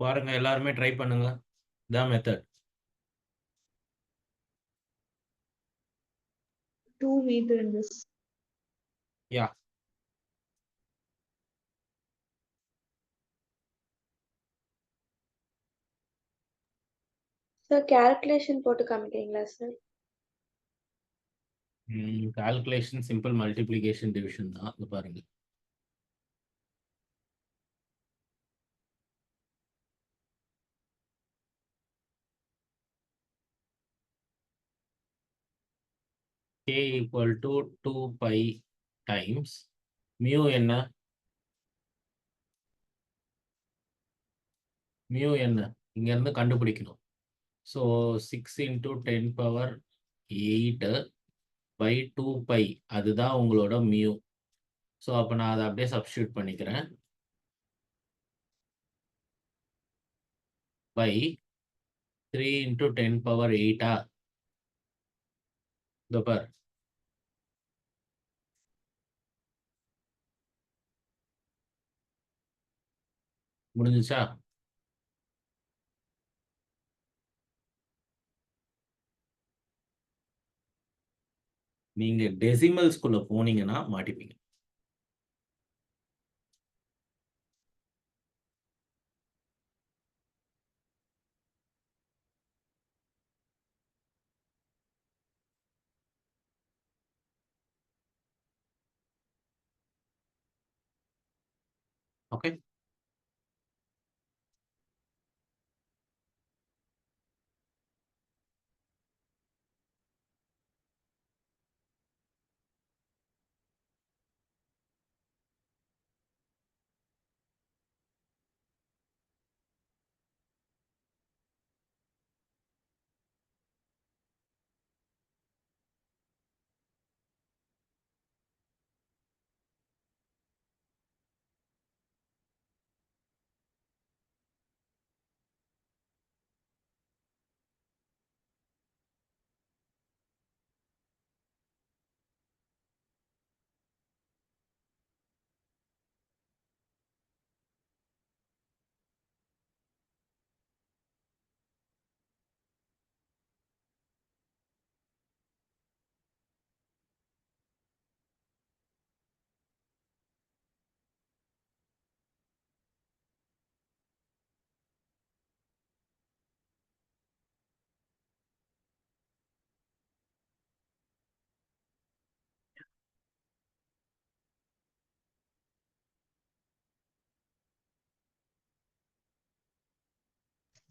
பாருங்க, எல்லாருமே ட்ரை பண்ணுங்க. இதான் method. 2 meter in this. Yeah, Sir, calculation போட்டு காமிக்கிறீங்களா sir? Calculation simple multiplication division தான். இது பாருங்க. k equal to 2 pi times mu என்ன? mu என்ன? இங்க இருந்து கண்டுபிடிக்கணும். So 6 into 10 power 8 by 2 pi அதுதான் உங்களோட mu. ஸோ அப்போ நான் அதை அப்படியே சப்ஸ்டியூட் பண்ணிக்கிறேன். by 3 into 10 power 8 இதோ பார். முடிஞ்சுச்சா? நீங்க டெசிமல்ஸ்குள்ள போனீங்கன்னா மாட்டிப்பீங்க. Okay.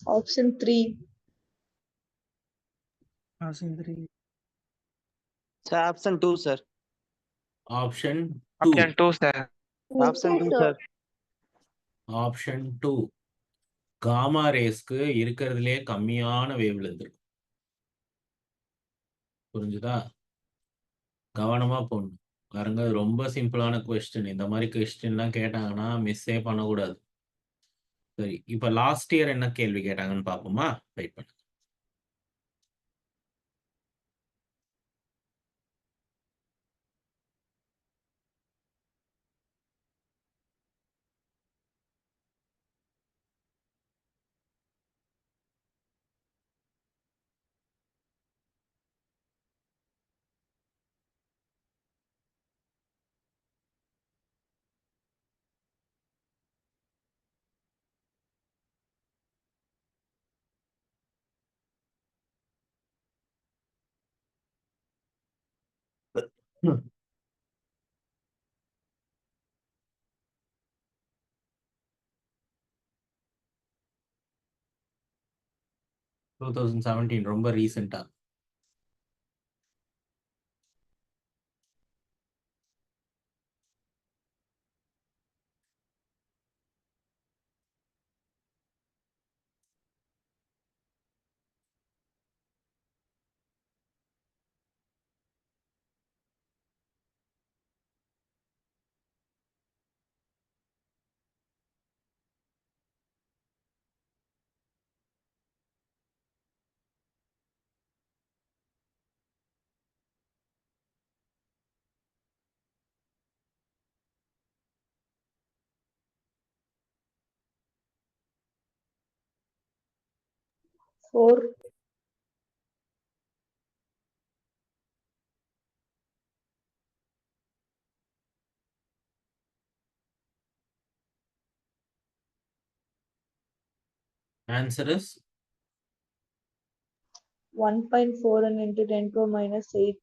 Option 3. Option 3. Sir, option 2, sir. Option 2. Option 2, sir. Option 2, sir. Option 2 gamma ரேஸ்க்கு இருக்கிறதுலே கம்மியான வேவ் லென்த் இருக்கும். புரிஞ்சுதா? கவனமா போடணும். பாருங்க, இது ரொம்ப சிம்பிளான கொஸ்டின். இந்த மாதிரி கொஸ்டின்லாம் கேட்டாங்கன்னா மிஸ்ஸே பண்ணக்கூடாது. சரி, இப்போ லாஸ்ட் இயர் என்ன கேள்வி கேட்டாங்கன்னு பார்ப்போமா? வெயிட் பண்ணுங்க. Hmm. டூ 2017 ரொம்ப ரீசெண்டா. Four. Answer is 1.4 into 10 to minus 8.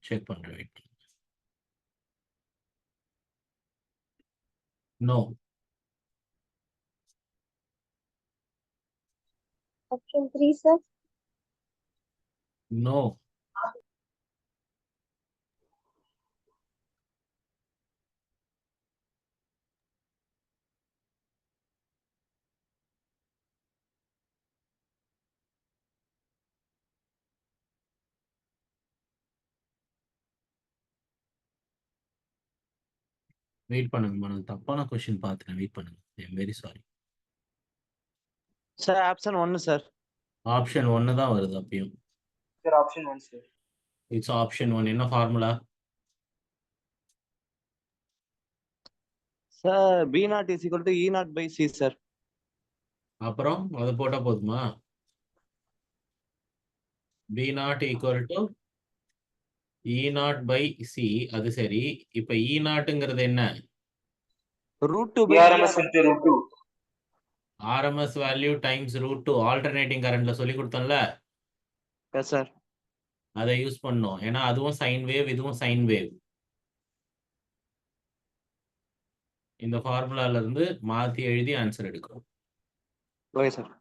Check பண்றேன். Wait. No. Option 3, sir. No. Wait பண்ணுங்க, நான் தப்பான கொஸ்டின் பார்த்துட்டேன். வெயிட் பண்ணுங்க. I am very sorry. Sir option 1 sir. Option 1 தான் வருது அப்பயும். Sir, option 1, sir. It's option 1. என்ன formula? Sir B naught is equal to E naught by C sir. அப்புறம் அது போட்டா போதுமா? B naught equal to E not by C. அது சரி. இப்ப E நாட்டுங்கிறது என்ன? √2 by ERMS into √2. RMS value times √2. Alternating கரண்ட்ல சொல்லி கொடுத்தோம்ல, எஸ் சார். அதை யூஸ் பண்ணோம். ஏன்னா அதுவும் சைன் வேவ், இதுவும் சைன் வேவ். இந்த ஃபார்முலால இருந்து மாத்தி எழுதி ஆன்சர் எடுக்கிறோம். Okay sir.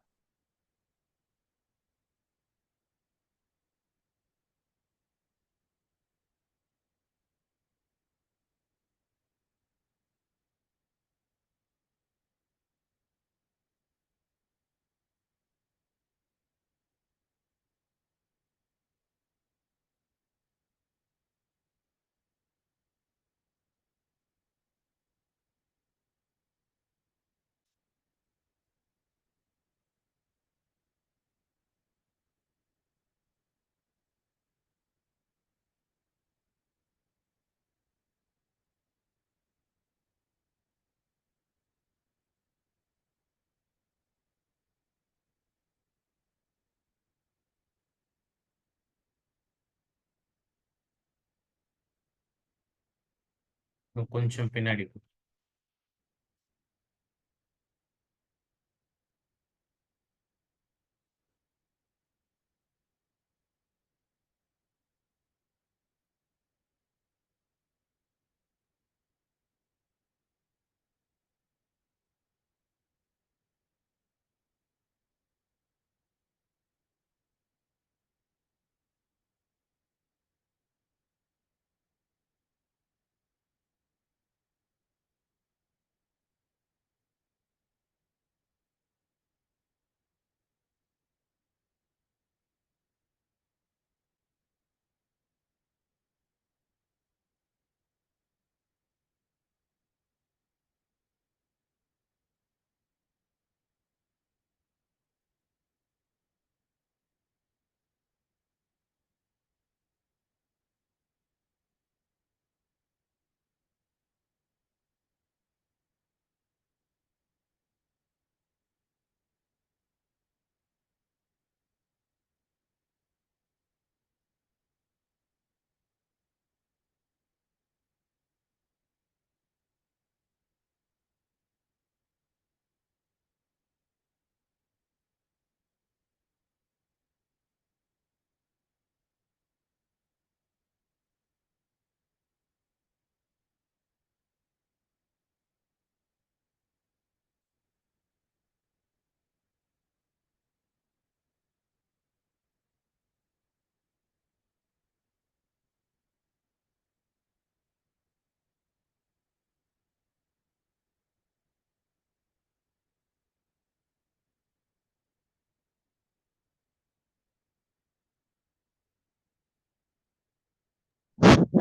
கொஞ்சம் பின்னாடி போ.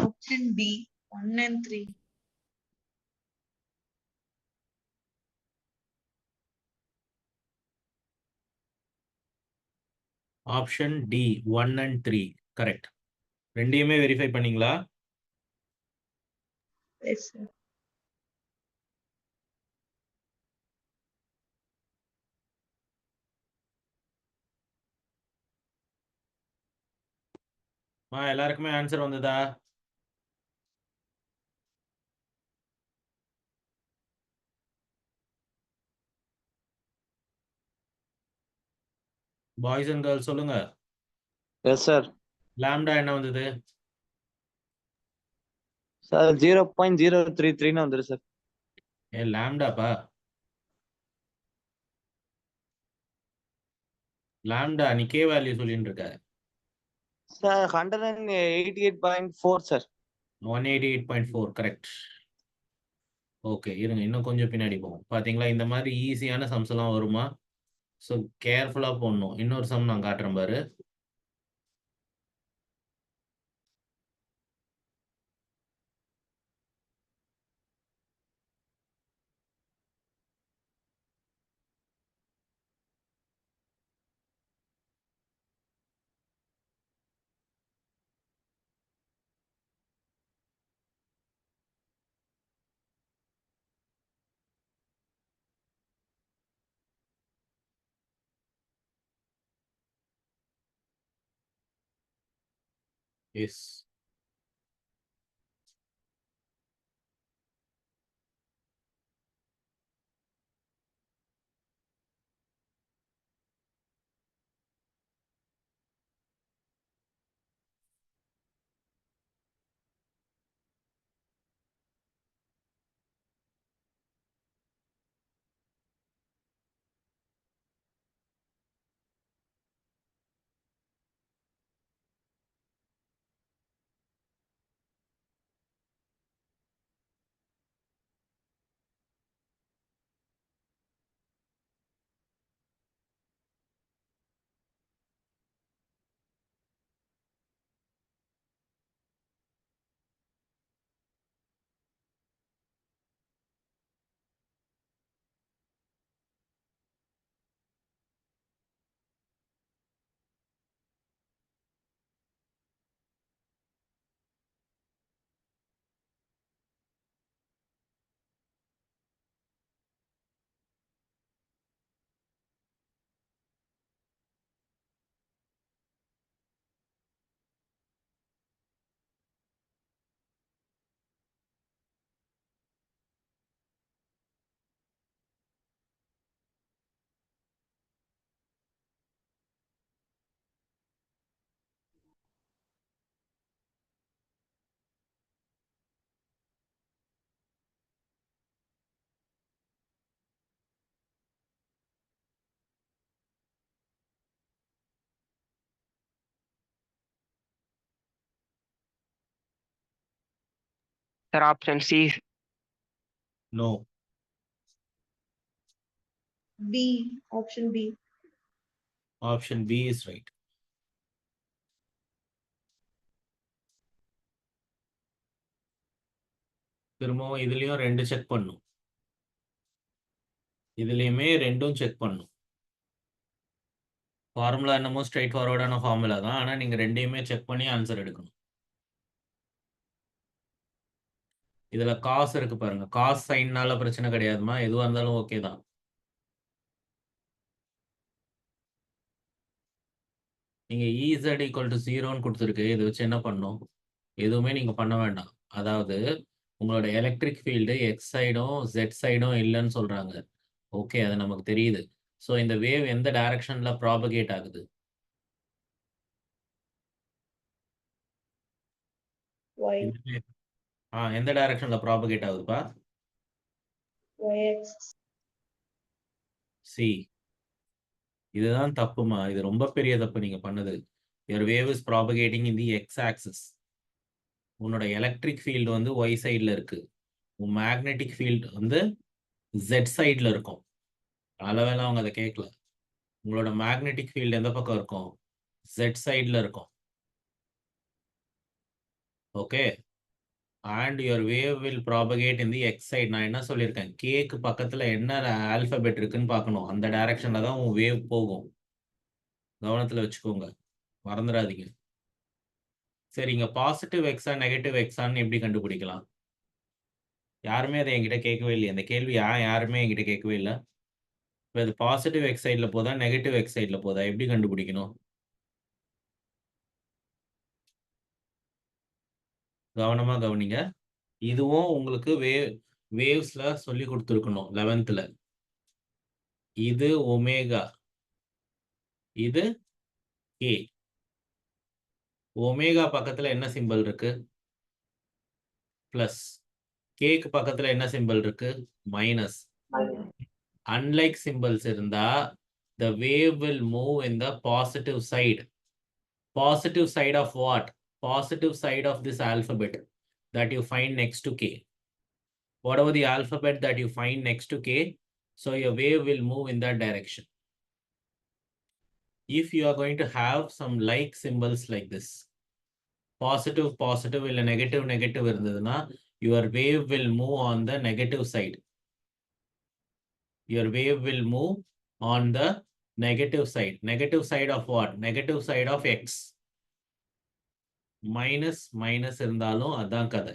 Option B, 1 and 3. Option D 1 and 3 correct. ரெண்டையுமே வெரிஃபை பண்ணீங்களா? Yes, sir. எல்லாருக்குமே ஆன்சர் வந்ததா? பாய்ஸ் அண்ட் கேர்ள்ஸ் சொல்லுங்க. Yes sir. லாம்டா என்ன வந்தது? சார் 0.033 வந்துரு சார். ஏ லாம்டாப்பா, லாம்டா நீ கே வேல்யூ சொல்லிட்டு இருக்க. Sir 188.4 sir. 188.4 கரெக்ட். ஓகே இருங்க, இன்னும் கொஞ்சம் பின்னாடி போவோம். பாத்தீங்களா இந்த மாதிரி ஈஸியான சம்ஸ் எல்லாம் வருமா? ஸோ கேர்ஃபுல்லா போடணும். இன்னொரு சம் நான் காட்டுறேன் பாரு. Yes, Sir, option C. No. B. Option B. Option B is right. திரும்பவும் இதுலயும் 2 செக் பண்ணும். இதுலயுமே 2ம் செக் பண்ணும். ஃபார்முலா என்னமோ ஸ்ட்ரைட் ஃபார்வர்டான ஃபார்முலா தான், ஆனா நீங்க 2யுமே செக் பண்ணி ஆன்சர் எடுக்கணும். இதுல காசு இருக்கு பாருங்க, காஸ் சைன்னால பிரச்சனை கிடையாதுமா, எதுவா இருந்தாலும் ஓகே தான். நீங்க EZ = 0ன்னு கொடுத்துருக்கு, இதை வச்சு என்ன பண்ணும்? எதுவுமே நீங்க பண்ண வேண்டாம். அதாவது உங்களோட எலக்ட்ரிக் ஃபீல்டு எக்ஸ் சைடும் ஜெட் சைடும் இல்லைன்னு சொல்றாங்க. ஓகே, அது நமக்கு தெரியுது. ஸோ இந்த வேவ் எந்த டைரக்ஷன்ல ப்ராபகேட் ஆகுது? Y. எந்த டைரக்ஷன்ல ப்ராபகேட் ஆகுதுப்பா? YX. சி, இதுதான் தப்புமா. இது ரொம்ப பெரிய தப்பு நீங்க பண்ணது. your wave is propagating in the x axis. உன்னோட எலக்ட்ரிக் ஃபீல்டு வந்து y சைடில் இருக்கு, உன் மேக்னெட்டிக் ஃபீல்டு வந்து ஜெட் சைடில் இருக்கும். அளவேலாம் அவங்க அதை கேட்கல. உங்களோட மேக்னெட்டிக் ஃபீல்டு எந்த பக்கம் இருக்கும்? ஜெட் சைடில் இருக்கும். Okay, and your wave will propagate in the x side. நான் என்ன சொல்லியிருக்கேன்? கேக்கு பக்கத்தில் என்ன ஆல்ஃபபெட் இருக்குன்னு பார்க்கணும். அந்த டைரக்ஷனில் தான் உன் வேவ் போகும். கவனத்தில் வச்சுக்கோங்க, மறந்துடாதீங்க. சரி, இங்கே பாசிட்டிவ் எக்ஸா நெகட்டிவ் எக்ஸான்னு எப்படி கண்டுபிடிக்கலாம்? யாருமே அதை என்கிட்ட கேட்கவே இல்லையே. அந்த கேள்வி யாருமே என்கிட்ட கேட்கவே இல்லை. இப்போ அது பாசிட்டிவ் எக்ஸ் சைடில் போதா நெகட்டிவ் எக்ஸ் சைடில் போதா எப்படி கண்டுபிடிக்கணும்? கவனமாக கவனிங்க. இதுவும் உங்களுக்கு வேவ்ஸ்ல சொல்லி கொடுத்துருக்கணும் 11th. இது ஒமேகா, இது கே. ஒமேகா பக்கத்தில் என்ன சிம்பல் இருக்கு? பிளஸ் கேக்கு பக்கத்துல என்ன சிம்பிள் இருக்கு? மைனஸ். Unlike symbols இருந்தா the wave will move in the positive side. Positive side of what? Positive side of this alphabet that you find next to K. Whatever the alphabet that you find next to K, so your wave will move in that direction. If you are going to have some like symbols like this, positive positive இல்ல negative negative இருந்ததுன்னா your wave will move on the negative side. Your wave will move on the negative side. Negative side of what? Negative side of x. Minus minus இருந்தாலும் அதான் கதை.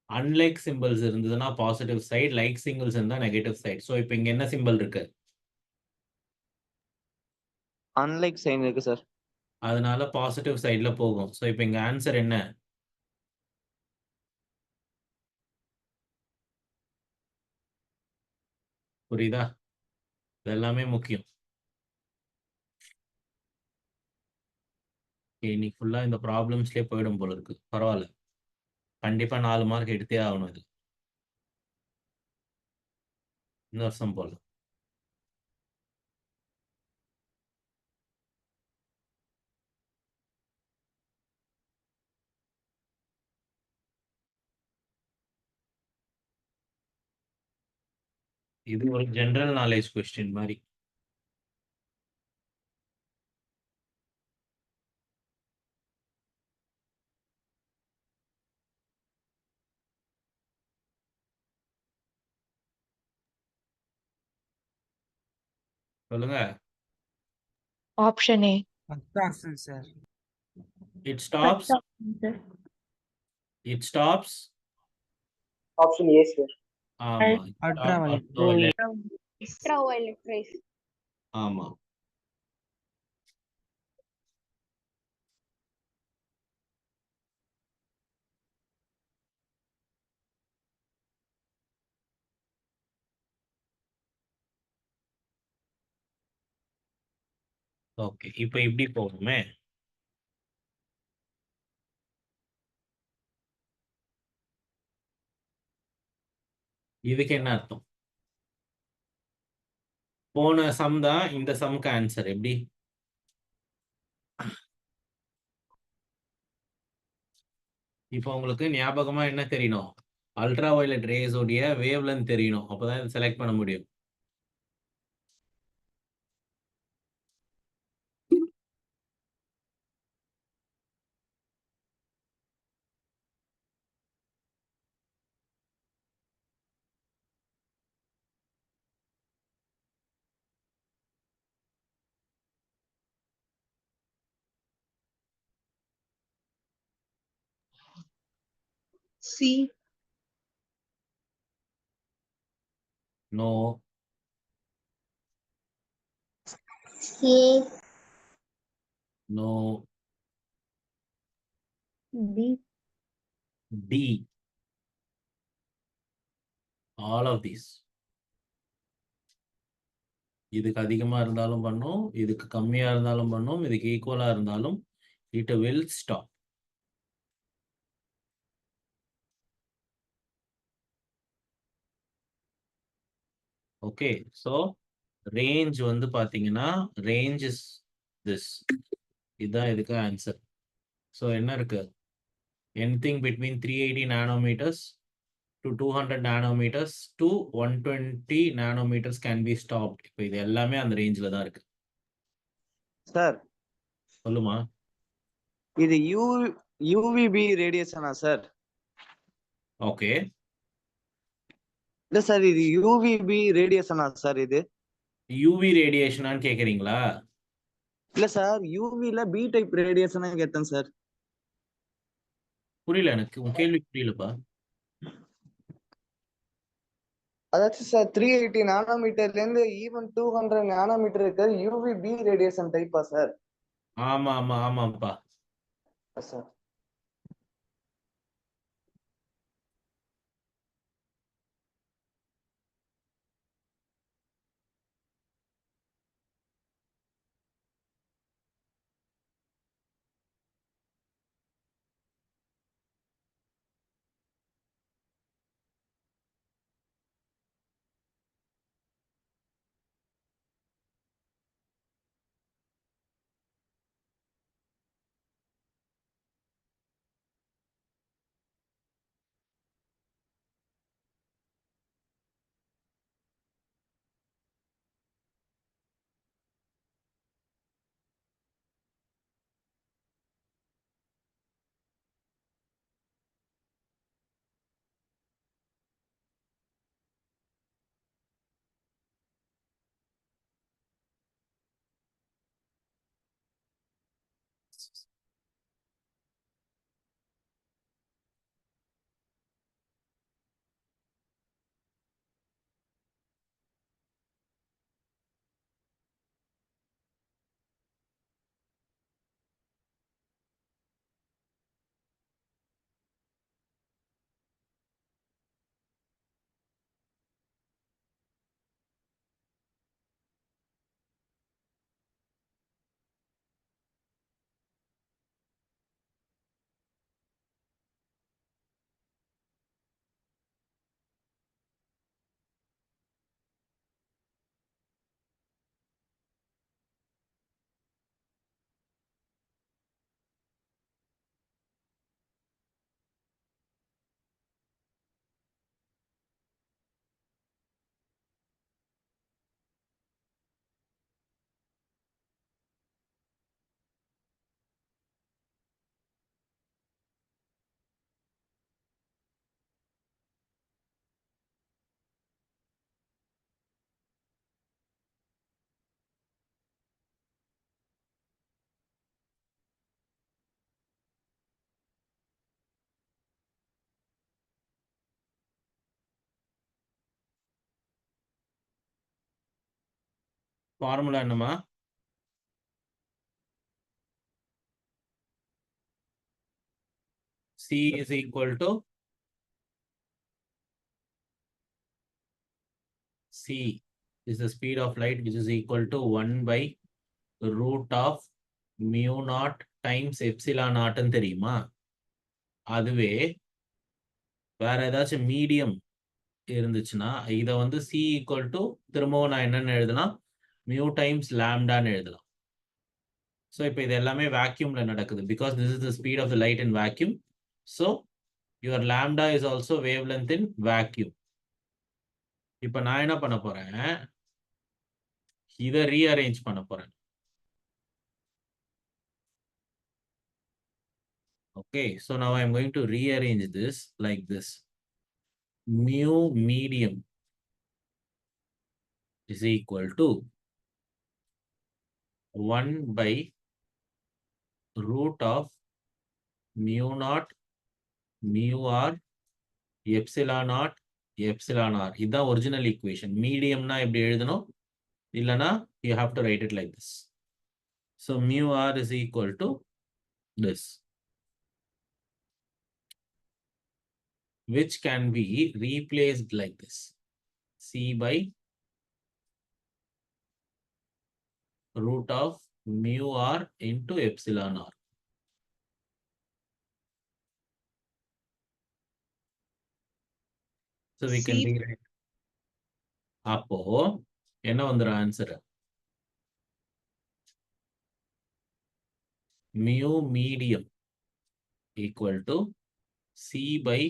Unlike symbols இருந்ததுன்னா positive side, like symbols இருந்தா negative side. So இப்போ இங்க என்ன symbol இருக்கு? Unlike sign இருக்கு சார். அதனால பாசிட்டிவ் சைட்ல போகும். ஸோ இப்போ இங்க ஆன்சர் என்ன? புரியுதா? இதெல்லாமே முக்கியம். இன்னைக்கு ஃபுல்லா இந்த ப்ராப்ளம்ஸ்லயே போயிடும் போல இருக்கு. பரவாயில்ல, கண்டிப்பா 4 மார்க் எடுத்தே ஆகணும். இது இந்த வருஷம் போல. இது ஒரு ஜெனரல் நாலேஜ் கொஸ்டின் மாதிரி. சொல்லுங்க. Option A. Sir. It stops. It stops. Option A, sir. ஆமா. Ultraviolet. Ultraviolet rays. ஆமா. ஓகே, இப்போ இப்படி போகுமே. இதுக்கு என்ன அர்த்தம்? போன சம் தான் இந்த சம்க்கு ஆன்சர். எப்படி? இப்போ உங்களுக்கு ஞாபகமா என்ன தெரியணும்? அல்ட்ரா வயலட் ரேஸ் உடைய வேவ் லென்த் தெரியணும். அப்பதான் இதை செலக்ட் பண்ண முடியும். C. No. A. No. B. D. All of these. இதுக்கு அதிகமா இருந்தாலும் பண்ணும், இதுக்கு கம்மியா இருந்தாலும் பண்ணும், இதுக்கு ஈக்குவலா இருந்தாலும் it will stop. Okay, so range வந்து பாத்தீங்கன்னா range is this. இதான் இதுக்கு ஆன்சர். ஸோ என்ன இருக்கு? anything between 380 nanometers to 200 nanometers to 120 nanometers can be stopped. இப்போ இது எல்லாமே அந்த ரேஞ்சில் தான் இருக்கு. சார், சொல்லுமா. இது யூவிபி ரேடியேஷனா சார்? ஓகே. இல்ல சார், இது யூவிபி ரேடியேஷனா சார்? இது யூவி ரேடியேஷனான்னு கேக்குறீங்களா? இல்ல சார், யூவில பி டைப் ரேடியேஷனா கேட்டேன் சார். புரியல, எனக்கு உன் கேள்வி புரியலப்பா. அதாச்சும் சார் 380 நானோமீட்டர்ல இருந்து ஈவன் 200 நானோமீட்டர் இருக்கு யூவிபி ரேடியேஷன் டைப்பா சார்? ஆமா ஆமா ஆமாப்பா. சார் ஃபார்முலா என்னம்மா? C is equal to C is the speed of light, which is equal to 1 by root of mu naught times epsilon naught ன்னு தெரியுமா? அதுவே வேற ஏதாச்சும் மீடியம் இருந்துச்சுன்னா இதை வந்து C equal to திரும்பவும் நான் என்னன்னு எழுதலாம், mu times lambdaன்னு எழுதலாம். ஸோ இப்போ இது எல்லாமே வேக்யூம்ல நடக்குது because this is the speed of the light in vacuum. So your lambda is also wavelength in vacuum. இப்போ நான் என்ன பண்ண போறேன், இதை ரீஅரேஞ்ச் பண்ண போறேன். Okay, so now I am going to rearrange this like this. Mu medium is equal to 1 by root of mu naught mu r epsilon naught epsilon r. இதுதான் original equation. மீடியம்னா எப்படி எழுதணும், இல்லைனா you have to write it like this. So mu r is equal to this, which can be replaced like this. C by root of mu r into epsilon r. So we can C. rewrite. அப்போ என்ன வந்துரும் answer? Mu medium equal to C by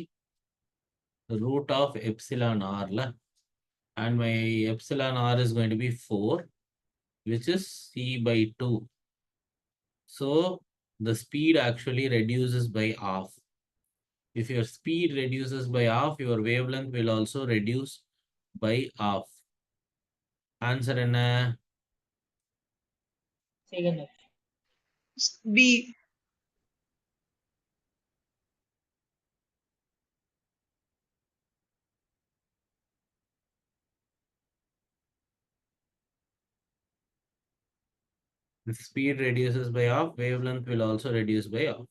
root of epsilon r la, and my epsilon r is going to be 4, which is C by 2. So the speed actually reduces by half. If your speed reduces by half, your wavelength will also reduce by half. Answer enna? Second option. B. If speed reduces by half, wavelength will also reduce by half.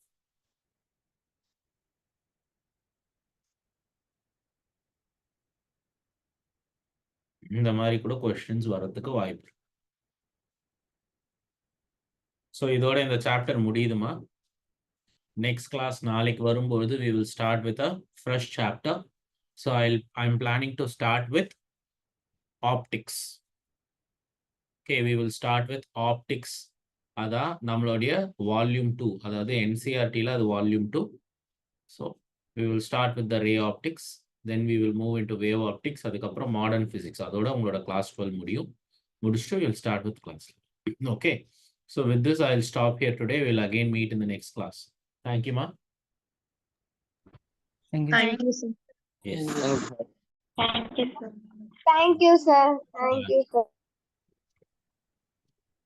இந்த மாதிரி கூட questions வரதுக்கு வாய்ப்பு. So இதோட இந்த chapter முடியுதுமா. Next class நாளைக்கு வரும்போது we will start with a fresh chapter. So I'm planning to start with optics. Okay, we will start with optics. அதான் நம்மளுடைய volume 2, அதாவது NCERT ல அது volume 2. So we will start with the ray optics, then we will move into wave optics, அதுக்கப்புறம் modern physics. அதோட உங்களோட class 12 முடியும். முடிச்சுட்டு we will start with class 11. Okay, so with this I'll stop here today. We'll again meet in the next class. Thank you, ma. Thank you, sir. Yes. Thanks, sir. Thank you, sir. Thank you, sir.